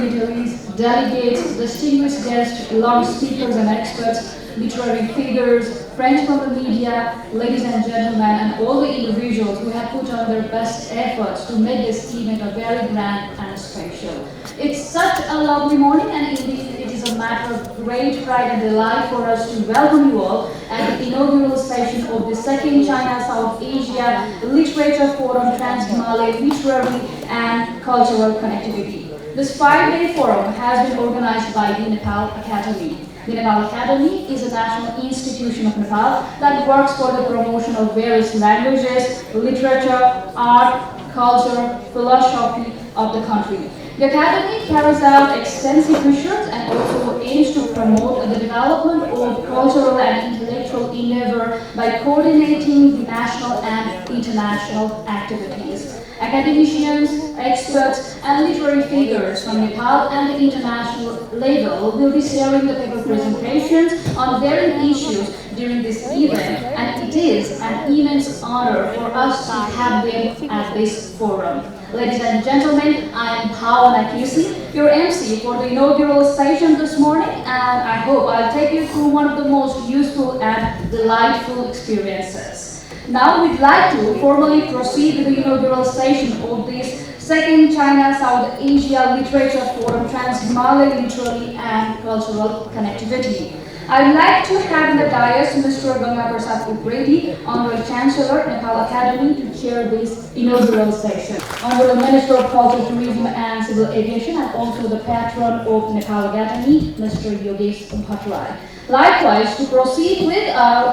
dignitaries, delegates, distinguished guests, long speakers and experts, literary figures, friends from the media, ladies and gentlemen, and all the individuals who have put on their best efforts to make this event a very grand and special. It's such a lovely morning, and indeed it is a matter of great pride and delight for us to welcome you all at the inaugural session of the second China-South Asia Literature Forum Trans-Himalayan Literary and Cultural Connectivity. This 5-day forum has been organized by the Nepal Academy. The Nepal Academy is a national institution of Nepal that works for the promotion of various languages, literature, art, culture, philosophy of the country. The Academy carries out extensive research and also aims to promote the development of cultural and intellectual endeavor by coordinating the national and international activities. Academicians, experts, and literary figures from Nepal and the international level will be sharing the paper presentations on various issues during this event, and it is an immense honor for us to have them at this forum. Ladies and gentlemen, I am Bhavana Kisi, your MC for the inaugural session this morning, and I hope I'll take you through one of the most useful and delightful experiences. Now we'd like to formally proceed with the inaugural session of this second China-South Asia Literature Forum Trans-Himalayan Literary and Cultural Connectivity. I'd like to have in the dais Mr. Ganga Prasad Upredi, Honorary Chancellor, Nepal Academy, to chair this inaugural session. Honorable Minister of Culture, Tourism and Civil Aviation, and also the patron of Nepal Academy, Mr. Yogesh Bhattrai. Likewise, to proceed with,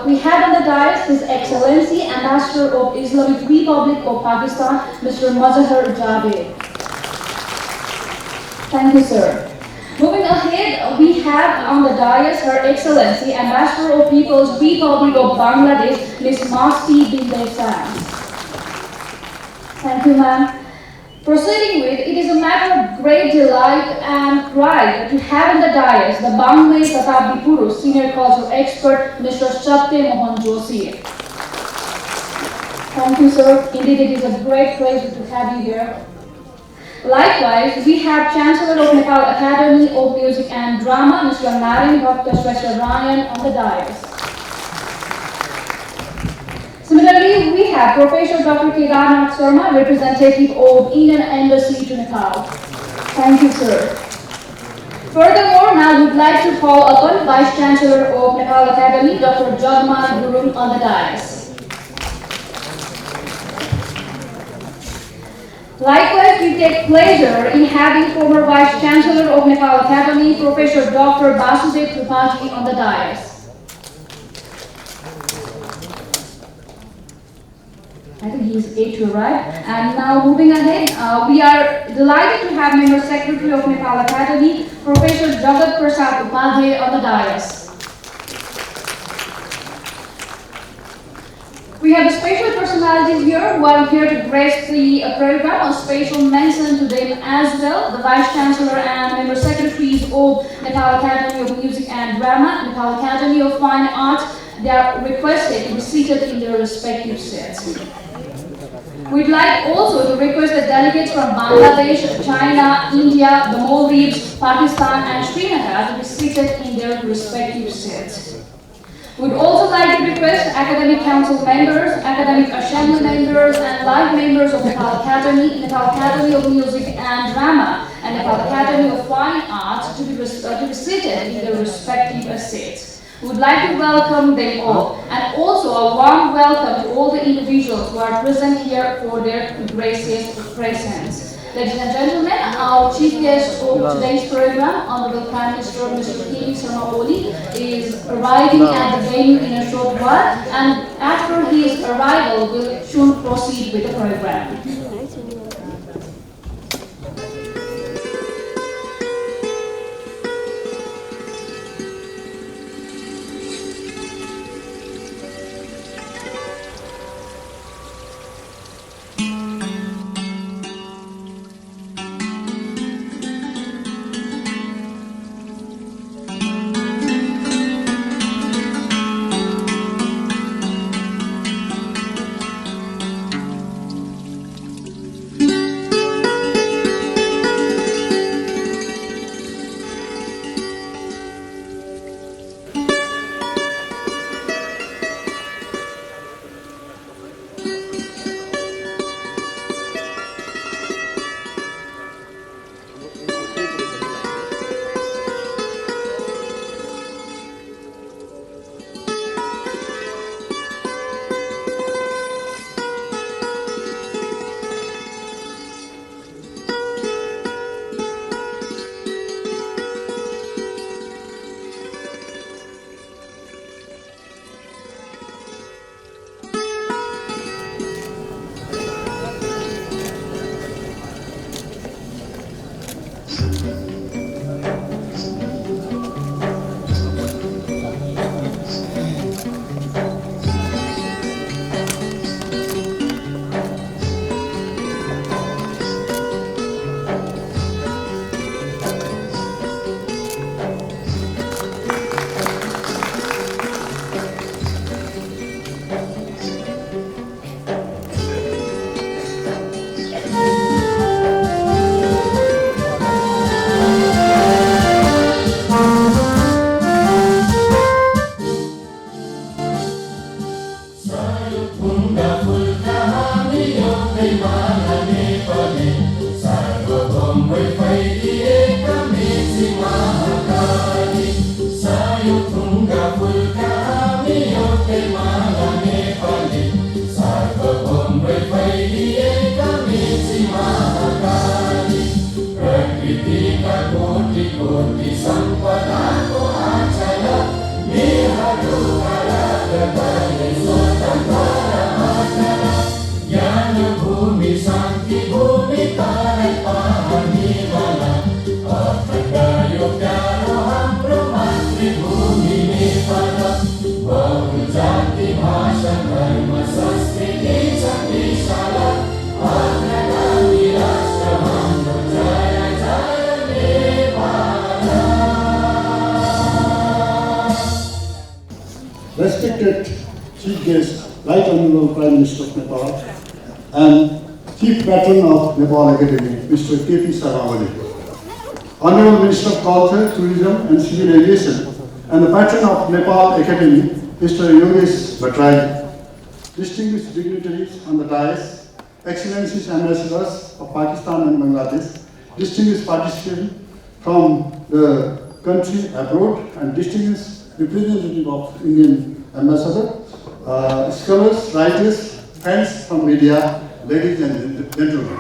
we have on the dais His Excellency Ambassador of Islamic Republic of Pakistan, Mr. Mazahar Javed. Thank you, sir. Moving ahead, we have on the dais Her Excellency Ambassador of People's Republic of Bangladesh, Ms. Masti Binte Sam. Thank you, ma'am. Proceeding with, it is a matter of great delight and pride to have in the dais the Bangladesh Satabdi Purush Senior Cultural Expert, Mr. Satya Mohan Joshi. Thank you, sir. Indeed, it is a great pleasure to have you here. Likewise, we have Chancellor of Nepal Academy of Music and Drama, Mr. Narayan Bhakta Shrestha Ryan, on the dais. Similarly, we have Professor Dr. Kedarnath Sharma, representative of Indian Embassy to Nepal. Thank you, sir. Furthermore, now we'd like to call upon Vice Chancellor of Nepal Academy, Dr. Jagman Gurung, on the dais. Likewise, we take pleasure in having former Vice Chancellor of Nepal Academy, Professor Dr. Basudev Tripathi, on the dais. I think he is yet to arrive. And now moving ahead, we are delighted to have Member Secretary of Nepal Academy, Professor Jagat Prasad Upadhyay, on the dais. We have special personalities here who are here to grace the program. A special mention to them as well. The Vice Chancellor and Member Secretaries of Nepal Academy of Music and Drama, Nepal Academy of Fine Arts. They are requested to be seated in their respective seats. We'd like also to request the delegates from Bangladesh, China, India, the Maldives, Pakistan, and Sri Lanka to be seated in their respective seats. We'd also like to request academic council members, academic assembly members, and live members of Nepal Academy, Nepal Academy of Music and Drama, and Nepal Academy of Fine Arts to be seated in their respective seats. We would like to welcome them all, and also a warm welcome to all the individuals who are present here for their gracious presence. Ladies and gentlemen, our chief guest of today's program, Honorable Prime Minister Mr. K. Sharma Oli, is arriving at the venue in a short while, and after his arrival, we'll soon proceed with the program. mana Nepali sarvabhaumai फैलिएका मेची महाकाली सायो थुङ्गा फुलका हामी एउटै माला नेपाली सार्वभौमै फैलिएका मेची महाकाली प्रकृतिका कोटि कोटि सम्पदाको आचल मेहरूका राग गर्ने स्वतन्त्र आचल ज्ञान भूमि शान्ति भूमि तारै पानी मला अखण्ड यो प्यारो हाम्रो मातृभूमि नेपाल बहु जाति भाषा धर्म संस्कृति छ विशाल अग्रगामी राष्ट्र हाम्रो जय जय Nepal. Respected Chief Guest, Right Honorable Prime Minister of Nepal and Chief Patron of Nepal Academy, Mr. K.P. Sarmawali, Honorable Minister of Culture, Tourism and Civil Aviation, and the Patron of Nepal Academy, Mr. Yogesh Bhattrai, distinguished dignitaries on the dais, Excellencies Ambassadors of Pakistan and Bangladesh, distinguished participants from the country abroad, and distinguished representative of Indian Ambassador, scholars, writers, friends from media, ladies and gentlemen.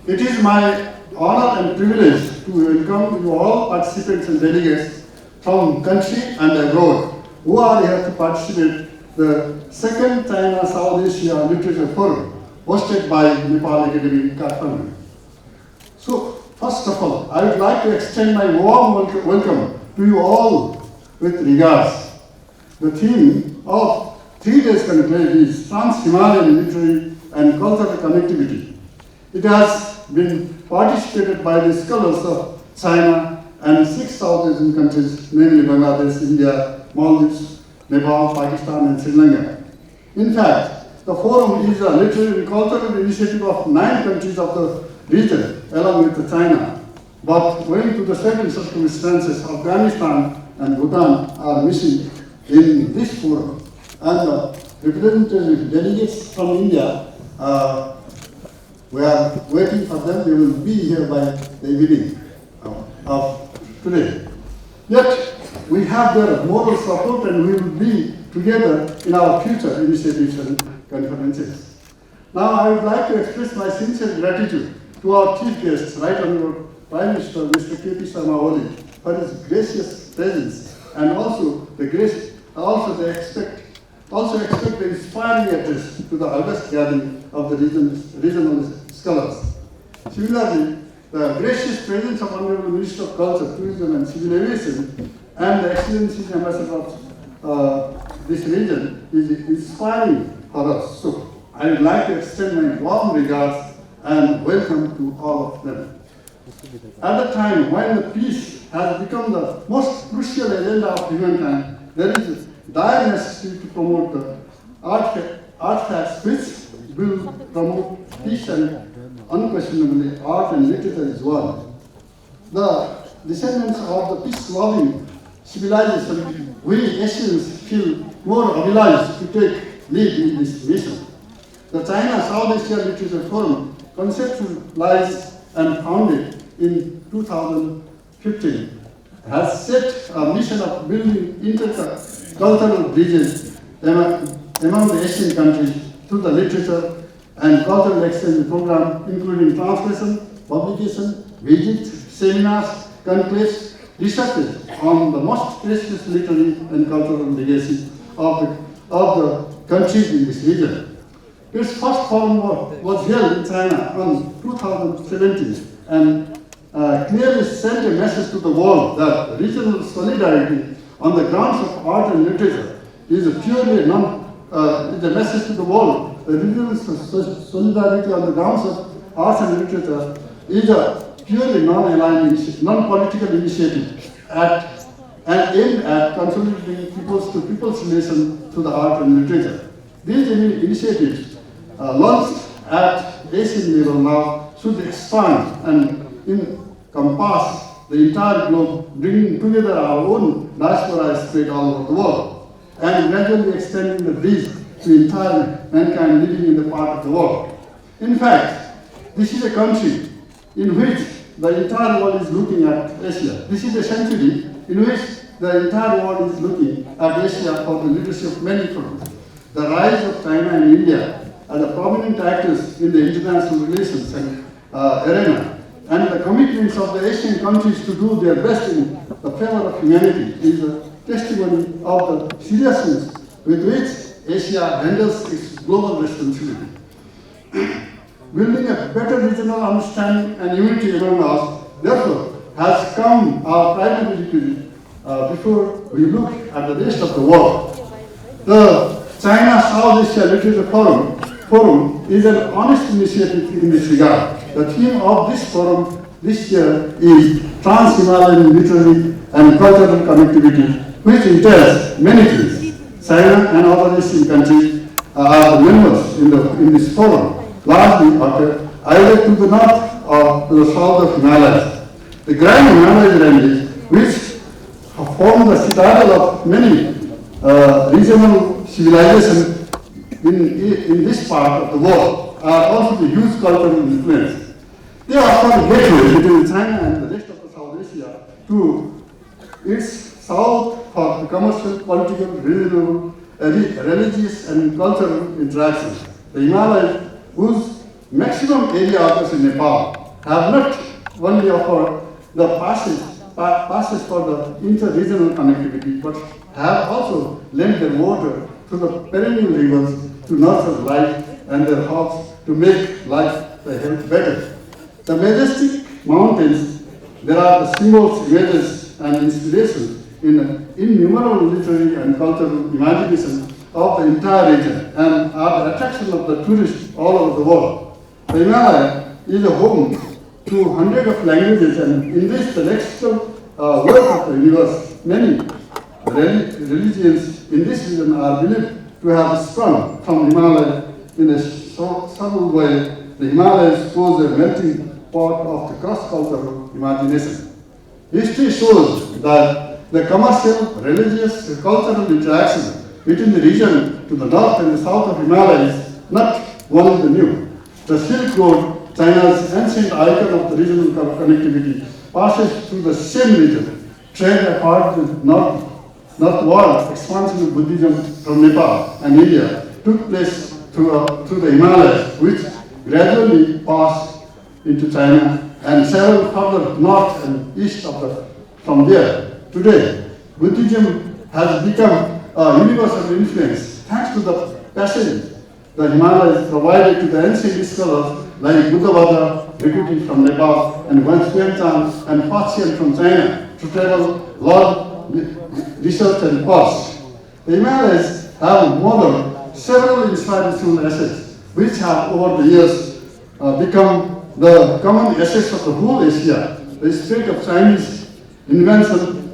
It is my honor and privilege to welcome you all participants and delegates from country and abroad who are here to participate the second China South Asia Literature Forum hosted by Nepal Academy in Kathmandu. So, first of all, I would like to extend my warm welcome to you all with regards. The theme of 3 days conclave is Trans-Himalayan Literary and Cultural Connectivity. It has been participated by the scholars of China and 6 South Asian countries, namely Bangladesh, India, Maldives, Nepal, Pakistan and Sri Lanka. In fact, the forum is a literary and cultural initiative of 9 countries of the region along with China. But owing to the certain circumstances, Afghanistan and Bhutan are missing in this forum. And the representative delegates from India, we are waiting for them. They will be here by the evening of today. Yet, we have their moral support and we will be together in our future initiatives and conferences. Now, I would like to express my sincere gratitude to our chief guest, Right Honorable Prime Minister Mr. K.P. Sarmawali, for his gracious presence and also expect the inspiring address to the august gathering of the regional scholars. Similarly, the gracious presence of Honorable Minister of Culture, Tourism and Civil Aviation and the Excellencies Ambassador of this region is inspiring for us. So, I would like to extend my warm regards and welcome to all of them. At the time when the peace has become the most crucial agenda of humankind, there is dire necessity to promote the artifacts which will promote peace, and unquestionably art and literature is one. The descendants of the peace-loving civilization, we Asians feel more obliged to take lead in this mission. The China South Asia Literature Forum, conceptualized and founded in 2015, has set a mission of building intercultural bridges among the Asian countries through the literature and cultural exchange program, including translation, publication, visits, seminars, conclaves, researches on the most precious literary and cultural legacy of the countries in this region. Its first forum was held in China on 2017 and clearly sent a message to the world that regional solidarity on the grounds of art and literature is a message to the world. The regional solidarity on the grounds of art and literature is a purely non-aligned, non-political initiative and aimed at consolidating people's relation to the art and literature. These initiatives launched at Asian level now should expand and encompass the entire globe, bringing together our own diaspora spread all over the world, and gradually extending the reach to entire mankind living in the part of the world. In fact, this is a country in which the entire world is looking at Asia. This is a century in which the entire world is looking at Asia for the leadership of many fronts. The rise of China and India as the prominent actors in the international relations and arena, and the commitments of the Asian countries to do their best in the favor of humanity is a testimony of the seriousness with which Asia handles its global responsibility. Building a better regional understanding and unity among us, therefore, has come our primary requisite before we look at the rest of the world. The China South Asia Literature Forum is an honest initiative in this regard. The theme of this forum this year is Trans-Himalayan Literary and Cultural Connectivity, which entails many things. China and other Asian countries are the members in this forum, largely occur either to the north or to the south of Himalayas. The Grand Himalayas ranges, which form the citadel of many regional civilizations in this part of the world, are also the huge cultural influence. They offer a gateway between China and the rest of the South Asia to its south for the commercial, political, regional, religious and cultural interactions. The Himalayas, whose maximum area occurs in Nepal, have not only offered the passes for the inter-regional connectivity, but have also lent their water to the perennial rivers to nurture life and their hearts to make life better. The majestic mountains, there are the symbols, images, and inspirations in innumerable literary and cultural imagination of the entire region and are the attraction of the tourists all over the world. The Himalaya is a home to hundreds of languages and in this the lexical work of the universe. Many religions in this region are believed to have sprung from Himalaya in a subtle way. The Himalayas pose a melting pot of the cross-cultural imagination. History shows that the commercial, religious, and cultural interaction between the region to the north and the south of Himalaya is not one of the new. The Silk Road, China's ancient icon of the regional connectivity, passes through the same region. Trade apart the northward expansion of Buddhism from Nepal and India took place through the Himalayas, which gradually passed into China and traveled further north and east from there. Today, Buddhism has become a universal influence thanks to the passage the Himalayas provided to the ancient scholars like Buddhabhadra, Rikuti from Nepal, and Wanxian and Faxian from China to travel, learn, research, and pause. The Himalayas have modeled several inspirational assets which have over the years become the common assets of the whole Asia. The spirit of Chinese invention,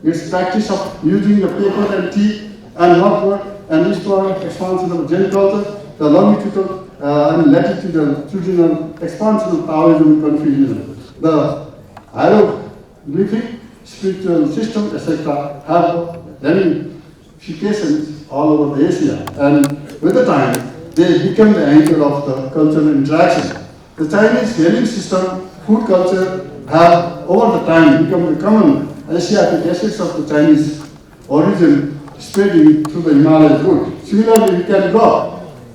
its practice of using the paper and tea and northward and eastward expansion of Jain culture, the longitudinal and latitudinal expansion of Taoism and Confucianism, the hieroglyphic spiritual system, etc., have ramifications all over the Asia, and with the time they become the anchor of the cultural interaction. The Chinese hailing system, food culture have over the time become the common Asiatic assets of the Chinese origin spreading through the Himalaya route. Similarly, we can draw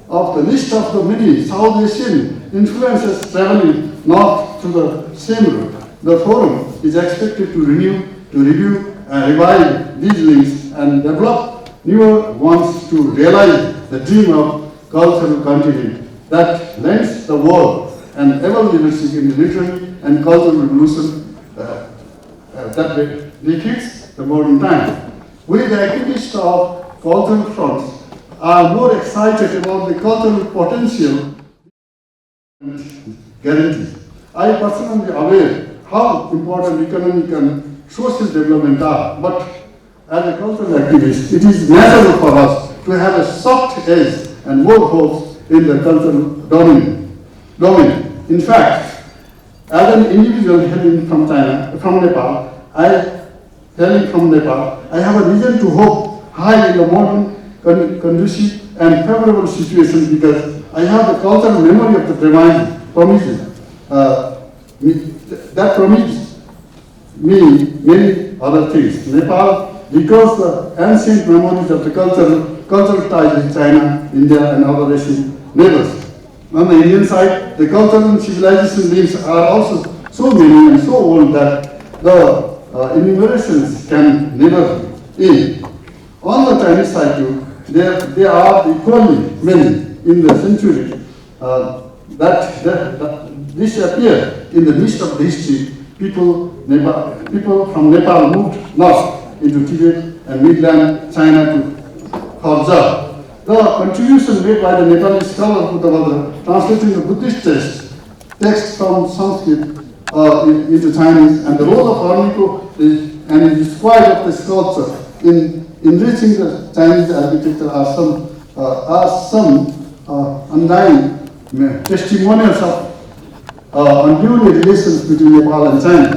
of the list of the many South Asian influences traveling north through the same route. The forum is expected to review and revive these links and develop newer ones to realize the dream of cultural continuity that lends the world an ever-leadership in the literary and cultural revolution that befits the modern time. We, the activists of cultural fronts, are more excited about the cultural potential and guarantees. I personally aware how important economic and social development are, but as a cultural activist, it is natural for us to have a soft edge and more hopes in the cultural domain. In fact, as an individual hailing from Nepal, I have a reason to hope high in the modern, conducive and favorable situation because I have the cultural memory of the promises. That promised me many other things. Nepal recalls the ancient memories of the cultural ties with China, India, and other Asian neighbors. On the Indian side, the cultural and civilization links are also so many and so old that the enumerations can never end. On the Chinese side too, there are equally many in the century that disappear in the midst of the history. People from Nepal moved north into Tibet and midland China to Kharjar. The contribution made by the Nepali scholar Buddhabhadra, translating the Buddhist text from Sanskrit into Chinese, and the role of Arnico and his squad of the sculpture in enriching the Chinese architecture are some undying testimonials of unduly relations between Nepal and China.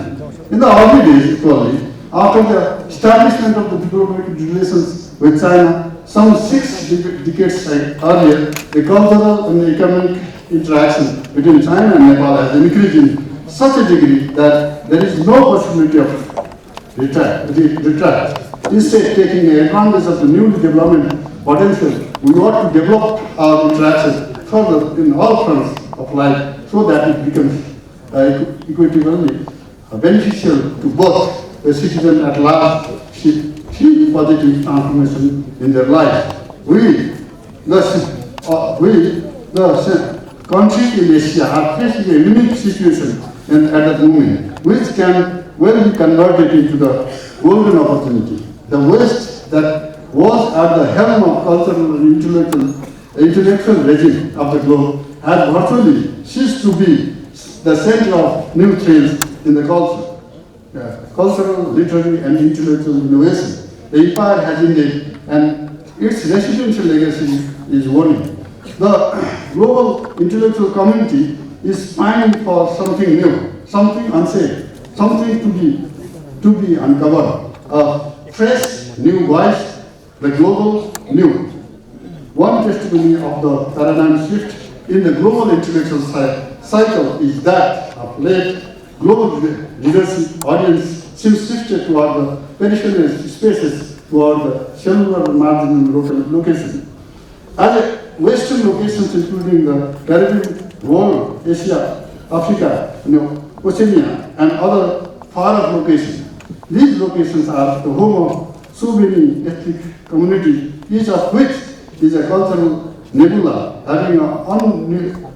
In the early days, equally, after the establishment of the diplomatic relations with China, some 6 decades earlier, the cultural and economic interaction between China and Nepal has increased in such a degree that there is no possibility of retract. Instead, taking advantage of the new development potential, we ought to develop our interaction further in all fronts of life so that it becomes equitably beneficial to both the citizen at large, see positive transformation in their life. The countries in Asia are facing a unique situation at that moment, which can well be converted into the golden opportunity. The West, that was at the helm of cultural and intellectual regime of the globe, has virtually ceased to be the center of new trends in the cultural, literary, and intellectual innovation. The empire has ended, and its residential legacy is waning. The global intellectual community is pining for something new, something unsaid, something to be uncovered. A fresh, new voice, the global new. One testimony of the paradigm shift in the global intellectual cycle is that of late global leadership audience seems shifted toward the peripheral spaces, toward the cellular marginal location. As Western locations, including the Caribbean world, Asia, Africa, Oceania, and other far-off locations, these locations are the home of so many ethnic communities, each of which is a cultural nebula, having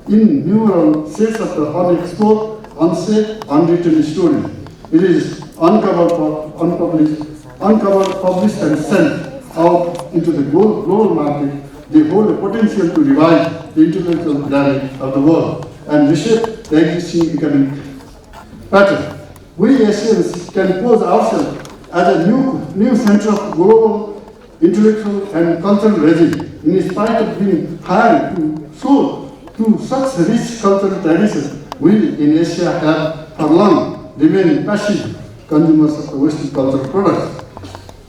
innumerable sets of the unexplored, unsaid, unwritten stories. It is uncovered, published, and sent out into the global market. They hold the potential to revive the intellectual dynamic of the world and reshape the existing economic pattern. We Asians can pose ourselves as a new center of global intellectual and cultural regime, in spite of being hired to such rich cultural traditions. We in Asia have for long remained passive consumers of the Western cultural products.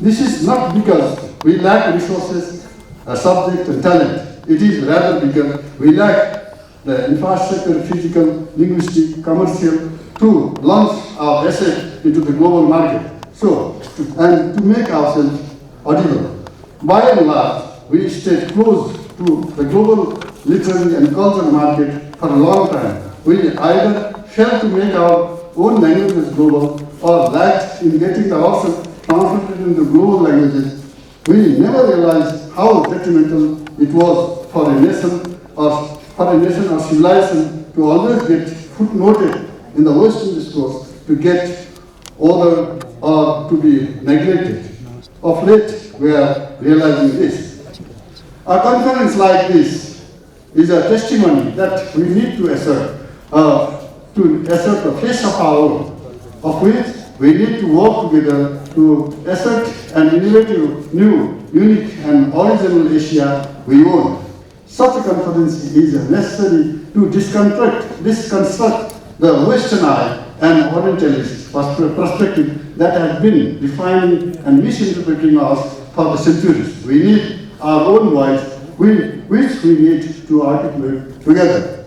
This is not because we lack resources, subject, and talent. It is rather because we lack the infrastructure, physical, linguistic, commercial, to launch our asset into the global market. And to make ourselves audible. By and large, we stayed close to the global literary and cultural market for a long time. We either failed to make our own languages global or lacked in getting ourselves translated into global languages. We never realized how detrimental it was for a nation or civilization to always get footnoted in the Western discourse, to get ordered or to be neglected. Of late, we are realizing this. A conference like this is a testimony that we need to assert the face of our own, of which we need to work together to assert an innovative, new, unique, and original Asia we own. Such a conference is necessary to deconstruct the Western eye and Orientalist perspective that has been defining and misinterpreting us for the centuries. We need our own voice. We which we need to articulate together.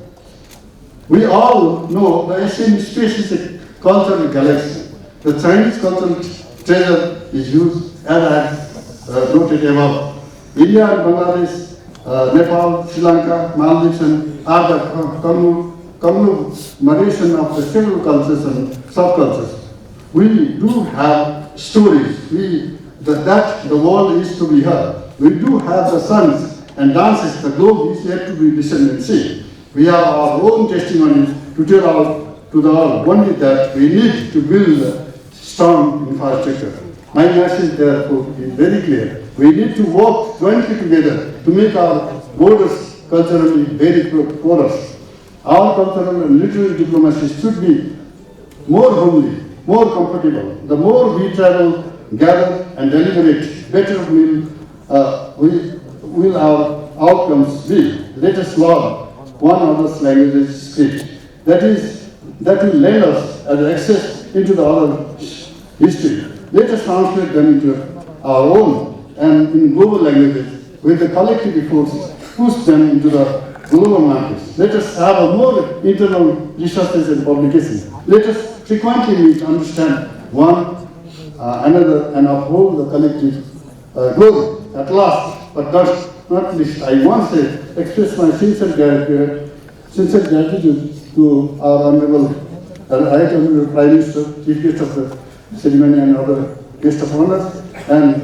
We all know the Asian space is a cultural galaxy. The Chinese cultural treasure is used as I noted above. India and Bangladesh, Nepal, Sri Lanka, Maldives and are the conglomeration of the several cultures and subcultures. We do have stories that the world is to be heard. We do have the songs and dances, the globe is yet to be listened and seen. We have our own testimonies to tell out to the world only that we need to build a strong infrastructure. My message therefore is very clear. We need to work jointly together to make our borders culturally very porous. Our cultural and literary diplomacy should be more homely, more comfortable. The more we travel, gather and deliberate, better will our outcomes be. Let us learn one another's languages speak. That will lend us access into the other history. Let us translate them into our own and in global languages with the collective efforts push them into the global markets. Let us have a more internal researches and publications. Let us frequently meet, understand one another and uphold the collective glory. At last, but not least, I once express my sincere gratitude to our Honorable Right Honorable Prime Minister, Chief Guest of the ceremony and other guests of honor, and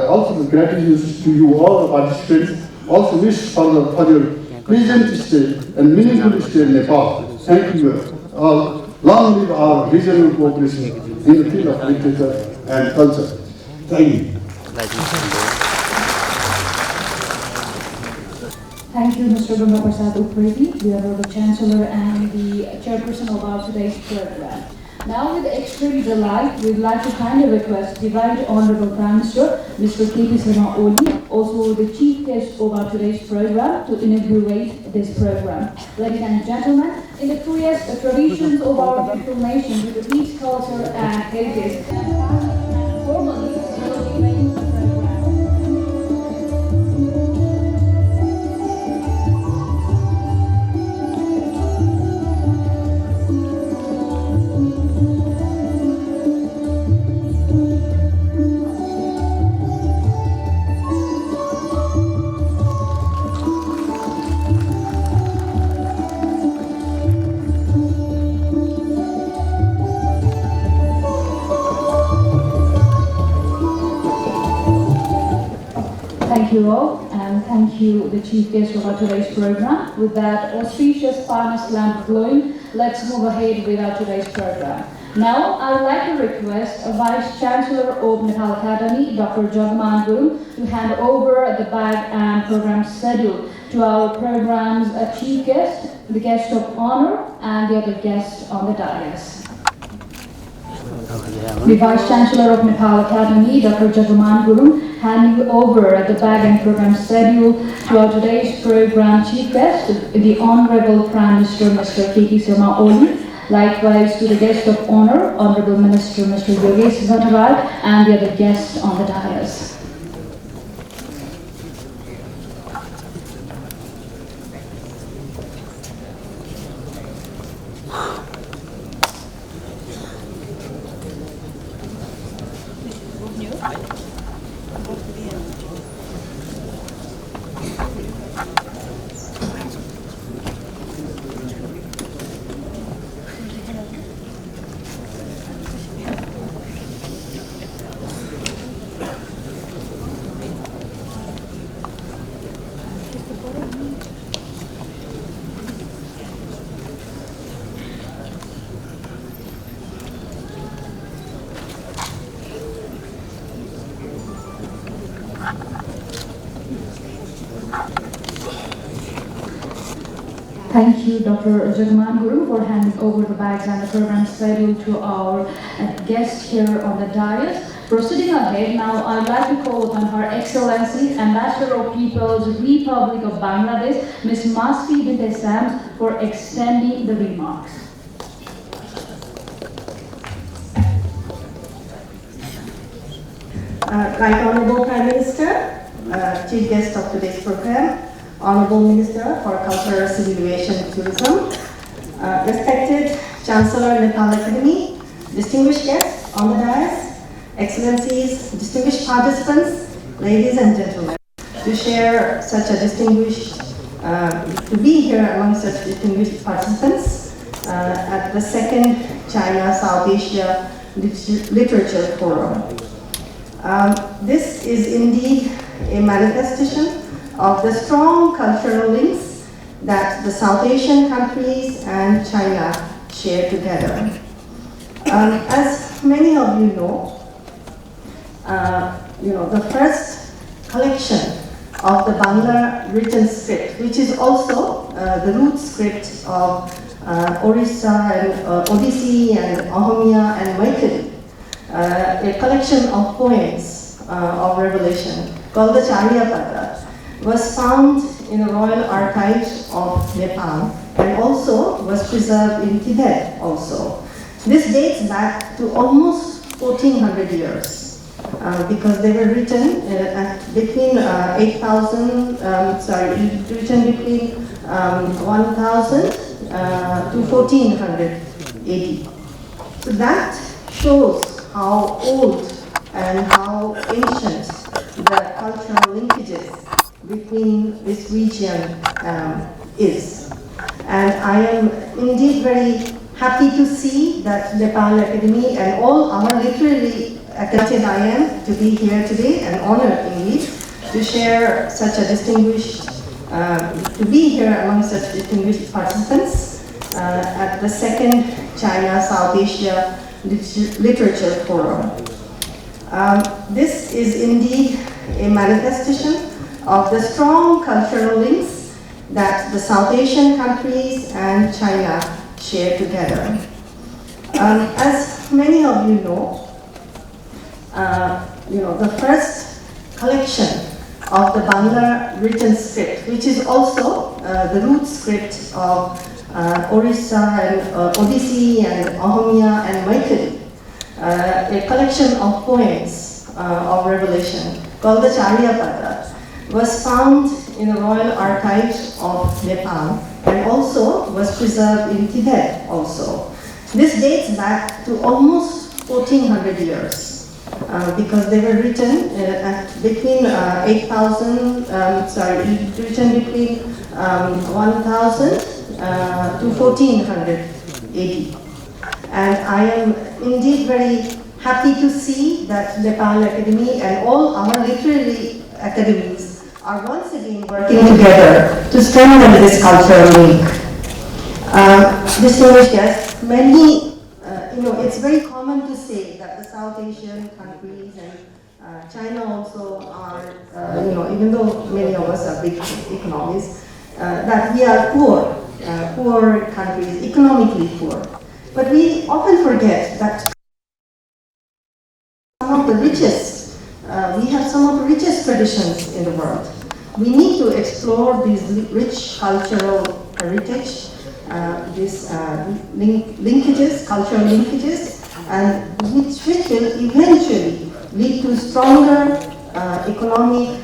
also the gratitude to you all the participants. Also wish for your pleasant stay and meaningful stay in Nepal. Thank you all. Long live our regional cooperation in the field of literature and culture. Thank you. Thank you, Mr. Ganga Prasad Upreti, the Honorable Chancellor and the Chairperson of our today's program. Now, with extreme delight, we'd like to kindly request the Right Honorable Prime Minister, Mr. K.P. Sharma Oli, also the Chief Guest of our today's program, to inaugurate this program. Ladies and gentlemen, in the truest traditions of our beautiful nation, with the rich culture and heritage, formally inaugurate the program. Thank you all, and thank you, the Chief Guest of our today's program. With that auspicious finest lamp glowing, let's move ahead with our today's program. Now, I would like to request Vice Chancellor of Nepal Academy, Dr. Jagman Guru, to hand over the bag and program schedule to our program's Chief Guest, the Guest of Honor, and the other guests on the dais. The Vice Chancellor of Nepal Academy, Dr. Jagman Guru, handing over the bag and program schedule to our today's program Chief Guest, the Honorable Prime Minister, Mr. K.P. Sharma Oli. Likewise to the Guest of Honor, Honorable Minister, Mr. Yogesh Bhattarai, and the other guests on the dais. Thank you, Dr. Jagman Guru, for handing over the bags and the program schedule to our guest here on the dais. Proceeding ahead, now I'd like to call upon Her Excellency, Ambassador of People's Republic of Bangladesh, Ms. Masfi Binte Sams, for extending the remarks. Right Honorable Prime Minister, Chief Guest of today's program, Honorable Minister for Culture, Civilization and Tourism, respected Chancellor Nepal Academy, distinguished guests on the dais, Excellencies, distinguished participants, ladies and gentlemen, to share such a distinguished, to be here among such distinguished participants at the second China South Asia Literature Forum. This is indeed a manifestation of the strong cultural links that the South Asian countries and China share together. As many of you know, the first collection of the Bangla written script, which is also the root script of Orissa and Odissi and Ahomia and Maithili, a collection of poems of revelation called the Charyapada, was found in the Royal Archives of Nepal and also was preserved in Tibet also. This dates back to almost 1400 years. Because they were written between 1000 to 1400 AD. So that shows how old and how ancient the cultural linkages between this region is. And I am indeed very happy to see that Nepal Academy and all our literary academics I am to be here today, and honored indeed to share such a distinguished, to be here among such distinguished participants at the second China South Asia Literature Forum. This is indeed a manifestation of the strong cultural links that the South Asian countries and China share together. As many of you know, the first collection of the Bangla written script, which is also the root script of Orissa and Odissi and Ahomia and Maithili, a collection of poems of revelation called the Charyapada, was found in the Royal Archives of Nepal and also was preserved in Tibet also. This dates back to almost 1400 years. Because they were written between 1000 to 1400 AD. And I am indeed very happy to see that Nepal Academy and all our literary academies are once again working together to strengthen this cultural link. Distinguished guests, many it's very common to say that the South Asian countries and China also are, even though many of us are big economies, that we are poor countries, economically poor. But we often forget that some of the richest, we have some of the richest traditions in the world. We need to explore these rich cultural heritage, these linkages, cultural linkages, and which will eventually lead to stronger economic,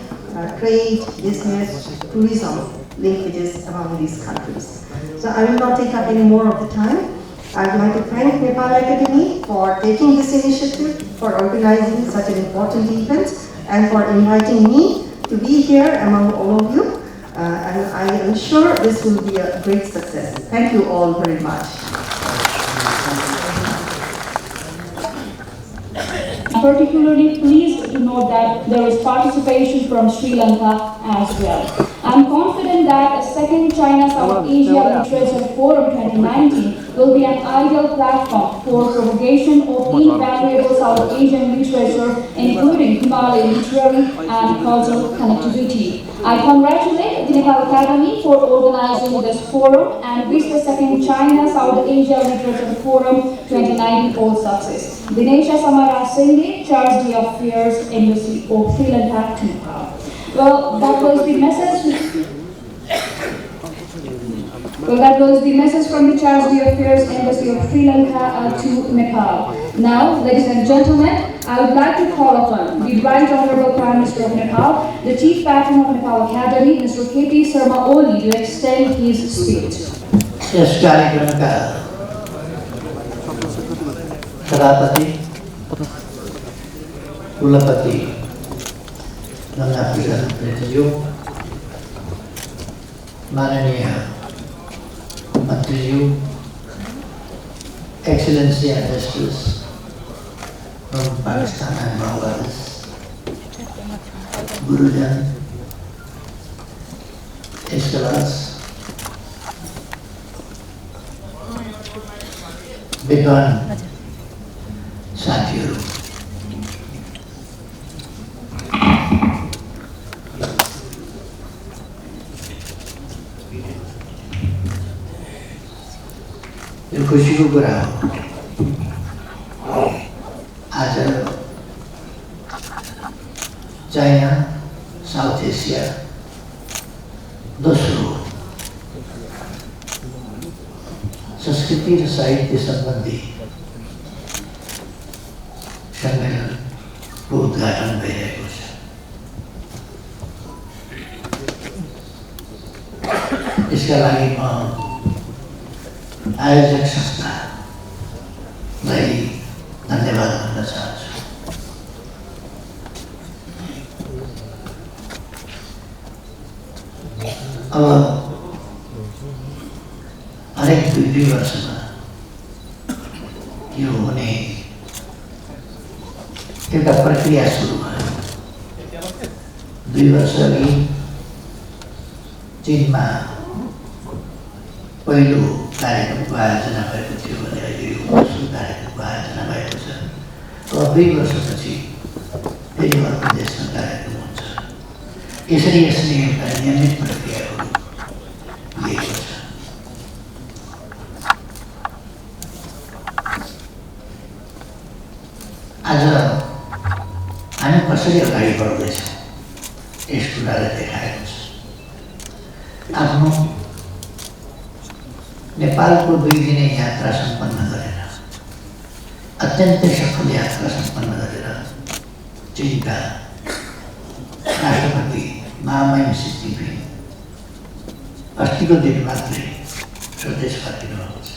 trade, business, tourism linkages among these countries. So I will not take up any more of the time. I would like to thank Nepal Academy for taking this initiative, for organizing such an important event, and for inviting me to be here among all of you. And I am sure this will be a great success. Thank you all very much. I'm particularly pleased to note that there is participation from Sri Lanka as well. I'm confident that a second China South Asia Literature Forum 2019 will be an ideal platform for propagation of invaluable South Asian literature, including Himalayan literary and cultural connectivity. I congratulate the Nepal Academy for organizing this forum and wish the second China South Asia Literature Forum 2019 all success. Dinesha Samara Singh, Charge d'Affaires, Embassy of Sri Lanka to Nepal. Well, that was the message. Well, that was the message from the Charity Affairs Embassy of Sri Lanka to Nepal. Now, ladies and gentlemen, I would like to call upon the Right Honorable Prime Minister of Nepal, the Chief Patron of Nepal Academy, Mr. K.P. Sharma Oli, to extend his speech. Yes कार्यक्रमका सभापति कुलपति गंगा प्रसाद प्रेमीज्यू, माननीय मंत्रीज्यू, Excellency Ambassadors from Pakistan and Bangladesh, Gurujan, scholars, विद्वान साथीहरू, यो खुसीको कुरा हो। आज चाइना, साउथ एसिया दोस्रो संस्कृति र साहित्य सम्बन्धी सम्मेलनको उद्घाटन भइरहेको छ। यसका लागि म आयोजक संस्थालाई धन्यवाद भन्न चाहन्छु। अब हरेक दुई वर्षमा यो हुने एउटा प्रक्रिया सुरु भयो। 2 वर्ष अघि चीनमा पहिलो कार्यक्रमको आयोजना भएको थियो भने अहिले यो दोस्रो कार्यक्रमको आयोजना भएको छ। अब 2 वर्षपछि फेरि अर्को देशमा कार्यक्रम हुन्छ। यसरी यसले एउटा नियमित प्रक्रियाको रूप लिएको छ। आज हामी कसरी अगाडि बढ्दैछौँ यस कुराले देखाएको छ। आफ्नो नेपालको 2 दिने यात्रा सम्पन्न गरेर, अत्यन्तै सफल यात्रा सम्पन्न गरेर चीनका राष्ट्रपति महामहिम सिद्धिपी अस्तिको दिन मात्रै स्वदेश फर्किनुभएको छ।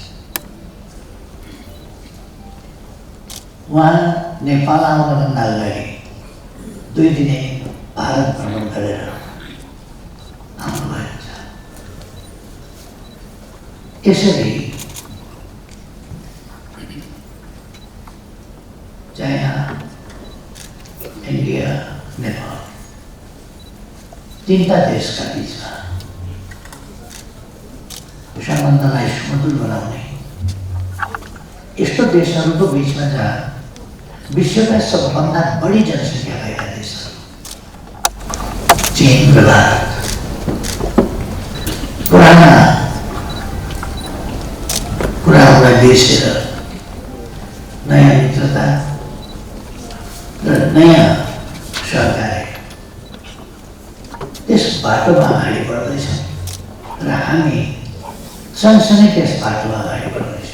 उहाँ नेपाल आउनुभन्दा अगाडि 2 दिने भारत भ्रमण गरेर आउनुभएको छ। यसरी चाइना, इन्डिया, नेपाल 3टा देशका बिचमा सम्बन्धलाई सुमधुर बनाउने यस्तो देशहरूको बिचमा जहाँ विश्वका सबभन्दा बढी जनसङ्ख्या भएका देशहरू चीन र भारत पुराना कुराहरूलाई बिर्सेर नयाँ मित्रता र नयाँ सहकार्य त्यस बाटोमा अगाडि बढ्दैछौँ र हामी सँगसँगै त्यस बाटोमा अगाडि बढ्दैछौँ।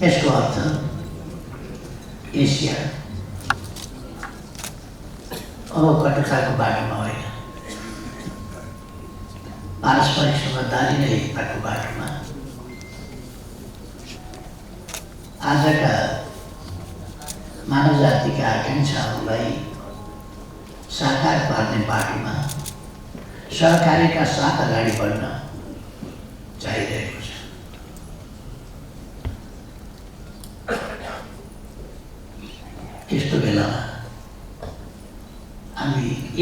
यसको अर्थ एसिया अब कटुताको बाटोमा होइन, पारस्परिक समझदारी र एकताको बाटोमा आजका मानव जातिका आकांक्षाहरूलाई साकार पार्ने बाटोमा सहकारीका साथ अगाडि बढ्न चाहिरहेको छ।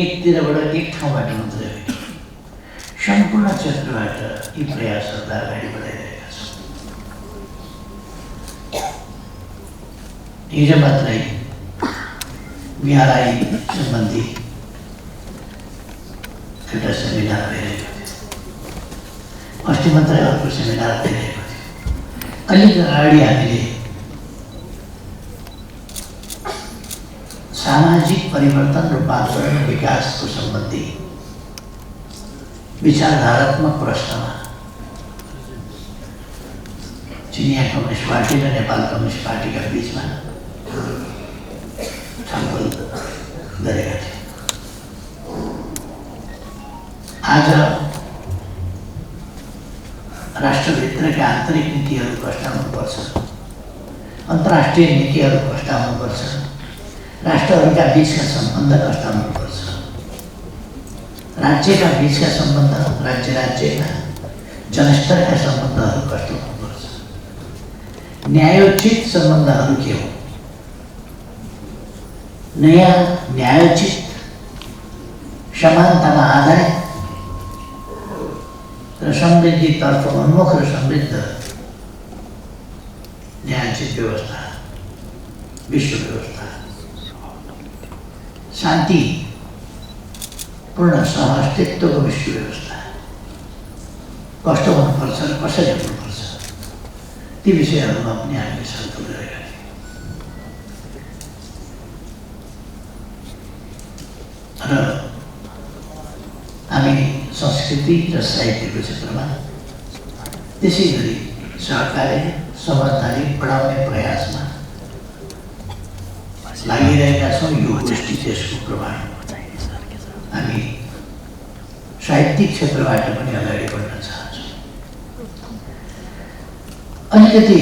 एकतिरबाट एक ठाउँबाट मात्रै होइन, सम्पूर्ण क्षेत्रबाट यी प्रयासहरूलाई अगाडि बढाइरहेका छौँ। हिजो मात्रै बिहाराई सम्बन्धी एउटा सेमिनार भइरहेको थियो, अस्ति मात्रै अर्को सेमिनार भइरहेको थियो। अलिक अगाडि हामीले सामाजिक परिवर्तन, रूपान्तरण, विकासको सम्बन्धी विचारधारात्मक प्रश्नमा चिनिया कम्युनिस्ट पार्टी र नेपाल कम्युनिस्ट पार्टीका बिचमा छलफल गरेका थिए। आज राष्ट्रभित्रका आन्तरिक नीतिहरू कस्ता हुनुपर्छ, अन्तर्राष्ट्रिय नीतिहरू कस्ता हुनुपर्छ, राष्ट्रहरूका बिचका सम्बन्ध कस्ता हुनुपर्छ, राज्यका बिचका सम्बन्ध, राज्यका जनस्तरका सम्बन्धहरू कस्तो हुनुपर्छ, न्यायोचित सम्बन्धहरू के हो, नयाँ न्यायोचित समानतामा आधारित र समृद्धितर्फ उन्मुख र समृद्ध न्यायोचित व्यवस्था, विश्व व्यवस्था, शान्ति पूर्ण सहअस्तित्वको विश्व व्यवस्था कस्तो हुनुपर्छ र कसरी हुनुपर्छ, ती विषयहरूमा पनि हामीले छलफल गरेका थियौँ। र हामी संस्कृति र साहित्यको क्षेत्रमा त्यसै गरी सहकार्य समझदारी बढाउने प्रयासमा लागिरहेका छौँ। यो गोष्ठी त्यसको प्रमाण हो। हामी साहित्यिक क्षेत्रबाट पनि अगाडि बढ्न चाहन्छौँ। अलिकति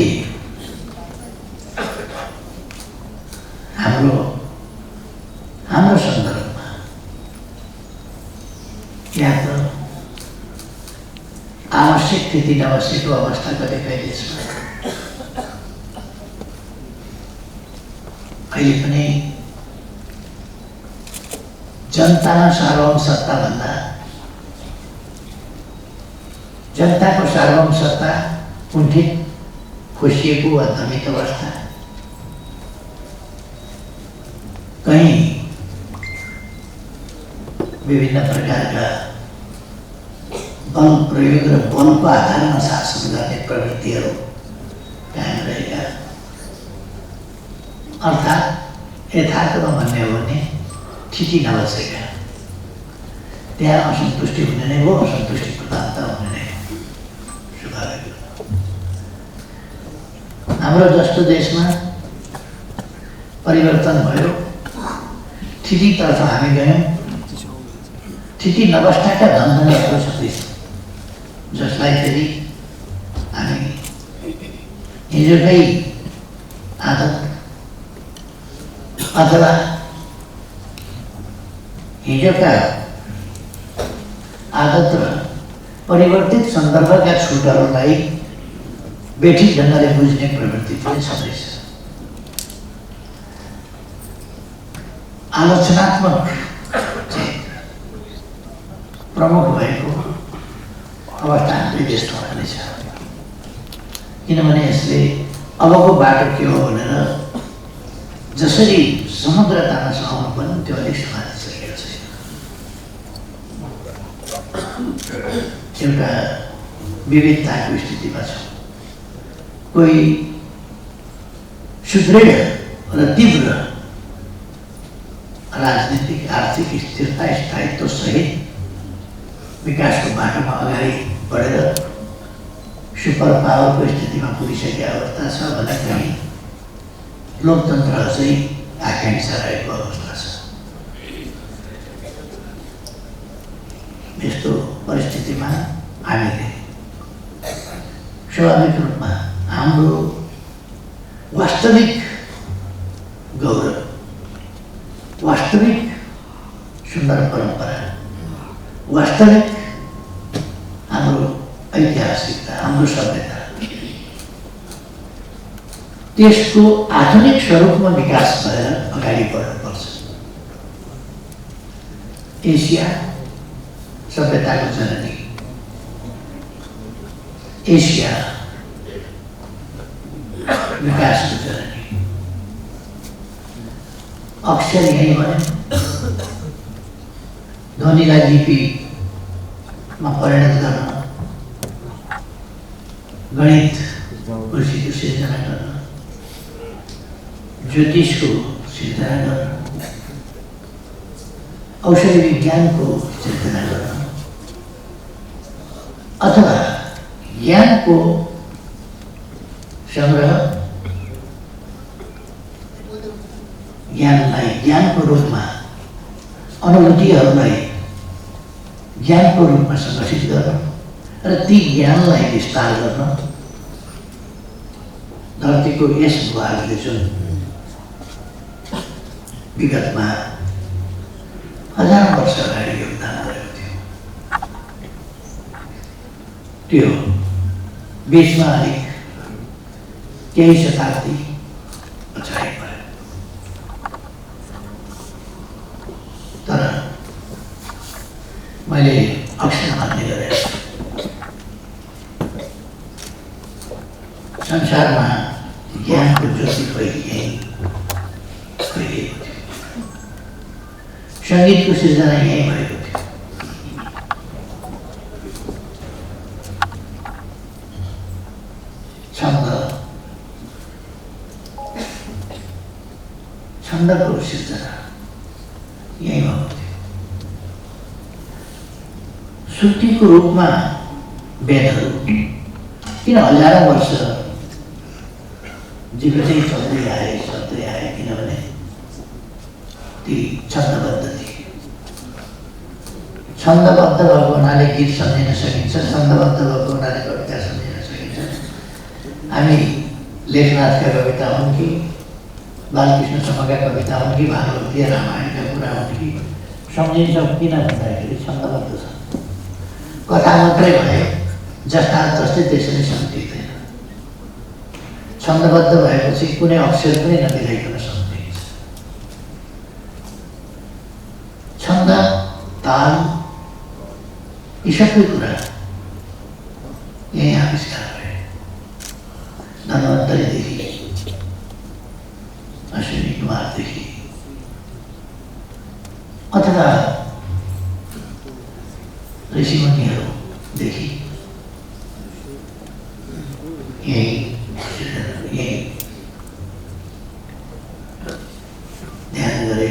हाम्रो सन्दर्भमा या त आवश्यक स्थिति नआवश्यकको अवस्था कतिपय देशमा अहिले पनि जनतामा सार्वभौम सत्ता भन्दा जनताको सार्वभौम सत्ता कुण्ठित, खोसिएको वा दमित अवस्था, कहीँ विभिन्न प्रकारका बल प्रयोग र बलको आधारमा शासन गर्ने प्रवृत्तिहरू कायम रहेका, अर्थात् यथार्थमा भन्ने हो भने ठिटी नबसेका, त्यहाँ असन्तुष्टि हुने नै हो, असन्तुष्टि प्रधानता हुने नै हो। स्वाभाविक हाम्रो जस्तो देशमा परिवर्तन भयो, ठिटीतर्फ हामी गयौँ, ठिटी नबस्दाका धन्धनीहरू छँदैछ, जसलाई फेरि हामी हिजोकै आदत अथवा हिजोका आदत र परिवर्तित सन्दर्भका छुटहरूलाई बेठी ढङ्गले बुझ्ने प्रवृत्ति पनि छँदैछ। आलोचनात्मक प्रमुख भएको अवस्था हाम्रो देशमा पनि छ। किनभने यसले अबको बाटो के हो भनेर जसरी समग्रतामा सुहाउनु पर्ने त्यो अलिक समाजिसकेको छैन। एउटा विविधताको स्थितिमा छ। कोही सुदृढ र तीव्र राजनीतिक आर्थिक स्थिरता स्थायित्व सहित विकासको बाटोमा अगाडि बढेर सुपर पावरको स्थितिमा पुगिसकेको अवस्था छ भने कहीँ लोकतन्त्र अझै आकाङ्क्षा रहेको अवस्था छ। यस्तो परिस्थितिमा हामीले स्वाभाविक रूपमा हाम्रो वास्तविक गौरव, वास्तविक सुन्दर परम्परा, वास्तविक हाम्रो ऐतिहासिकता, हाम्रो सभ्यता, त्यसको आधुनिक स्वरूपमा विकास भएर अगाडि बढ्नुपर्छ। एसिया सभ्यताको जननी, एसिया विकासको जननी। अक्षर यही भन्यो, ध्वनिलाई लिपिमा परिणत गर्न, गणित कृषिको सिर्जना गर्न, ज्योतिषको सिर्जना गर्न, औषधि विज्ञानको सिर्जना गर्न, अथवा ज्ञानको संग्रह, ज्ञानलाई ज्ञानको रूपमा, अनुभूतिहरूलाई ज्ञानको रूपमा संगठित गर्न र ती ज्ञानलाई विस्तार गर्न धरतीको यस भूभागले जुन विगतमा हजार वर्ष अगाडि योगदान गरेको थियो, त्यो बिचमा अलिक केही शताब्दी पछाडि पर्यो। तर मैले अक्षर मान्ने गरेँ, संसारमा ज्ञानको ज्योति फैलिएको थियो, सङ्गीतको सिर्जना यहीँ भएको थियो। छन्दको सिर्जना यहीँ भएको थियो। श्रुतिको रूपमा वेदहरू किन हजारौँ वर्ष जीवितै चल्दै आए किनभने ती छन्दबद्ध थिए। छन्दबद्ध भएको हुनाले गीत सम्झिन सकिन्छ, छन्दबद्ध भएको हुनाले कविता सम्झिन सकिन्छ। हामी लेखनाथका कविता हुन् कि बालकृष्ण समका कविता हुन् कि भागवतीय रामायणका कुरा हुन् कि सम्झिन्छौँ किन भन्दाखेरि छन्दबद्ध छ। कथा मात्रै भए जस्ता जस्तै त्यसरी सम्झिँदैन। छन्दबद्ध भएपछि कुनै अक्षर पनि नमिलाइकन सम्झिन्छ। छन्द, ताल यी सबै कुरा यही आविष्कार भए। धन्वन्तरीदेखि अश्विनी कुमारदेखि अथवा ऋषिमुनिहरूदेखि यही ध्यान गरे,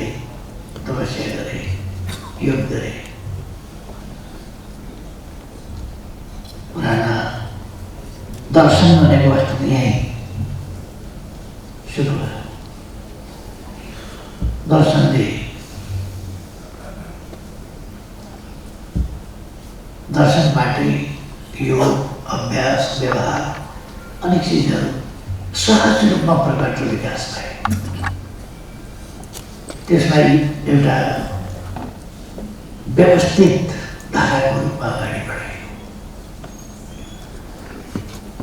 तपस्या गरे, योग गरे। पुराना दर्शन भनेको वस्तु यहीँ सुरु भयो। दर्शनबाटै योग, अभ्यास, व्यवहार अनेक चिजहरू सहज रूपमा प्रकट र विकास भए। त्यसलाई एउटा व्यवस्थित धाराको रूपमा अगाडि बढायो।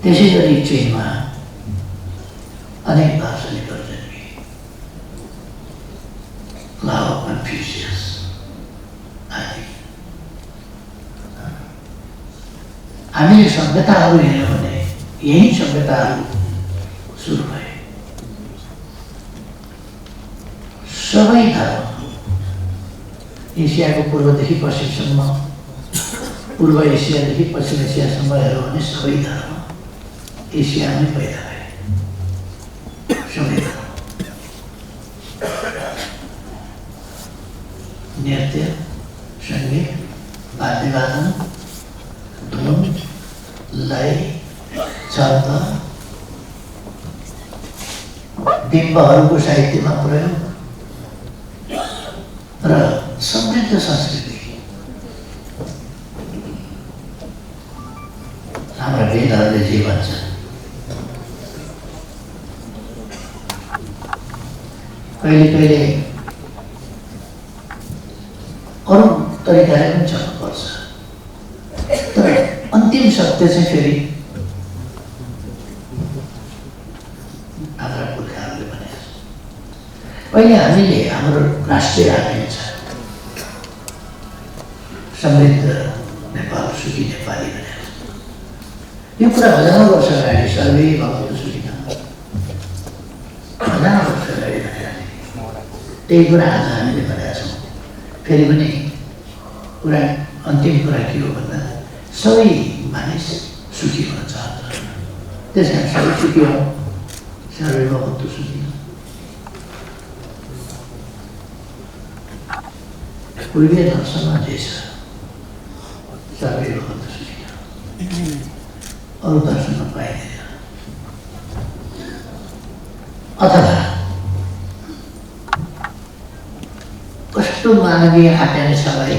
त्यसै गरी चीनमा अनेक दार्शनिकहरू जन्मिए। लाओ, कन्फ्युसियस आदि। हामीले सभ्यताहरू हेऱ्यौँ भने यही सभ्यताहरू सुरु भए। सबै धर्म एसियाको पूर्वदेखि पश्चिमसम्म, पूर्व एसियादेखि पश्चिम एसियासम्म हेऱ्यौँ भने सबै धर्म एसियामै पैदा भए। सबै धर्म नृत्य, सङ्गीत, वाद्यवादन, धुन, लय, छन्द, बिम्बहरूको साहित्यमा प्रयोग र समृद्ध संस्कृति। हाम्रा वेदहरूले जे भन्छ, कहिले कहिले अरू तरिकाले पनि चल्नुपर्छ, तर अन्तिम सत्य चाहिँ फेरि हाम्रा पुर्खाहरूले भने। अहिले हामीले हाम्रो राष्ट्रिय आत्मीय छ, समृद्ध नेपाल सुखी नेपाली भनेर यो कुरा हजारौँ वर्ष अगाडि सर्वे भक्त सुखिन हजारौँ वर्ष अगाडि भनेर त्यही कुरा आज हामीले भनेका छौँ। फेरि पनि कुरा अन्तिम कुरा के हो भन्दा सबै मानिस सुखी हुन चाहन्छ। त्यस कारण सबै सुखी हौ, सर्वे भक्त सुखिन। पूर्वीय दर्शनमा जे छ सर्वे भक्त सुखिन, अरू दर्शनमा पाइँदैन। अथवा कस्तो मानवीय आकांक्षालाई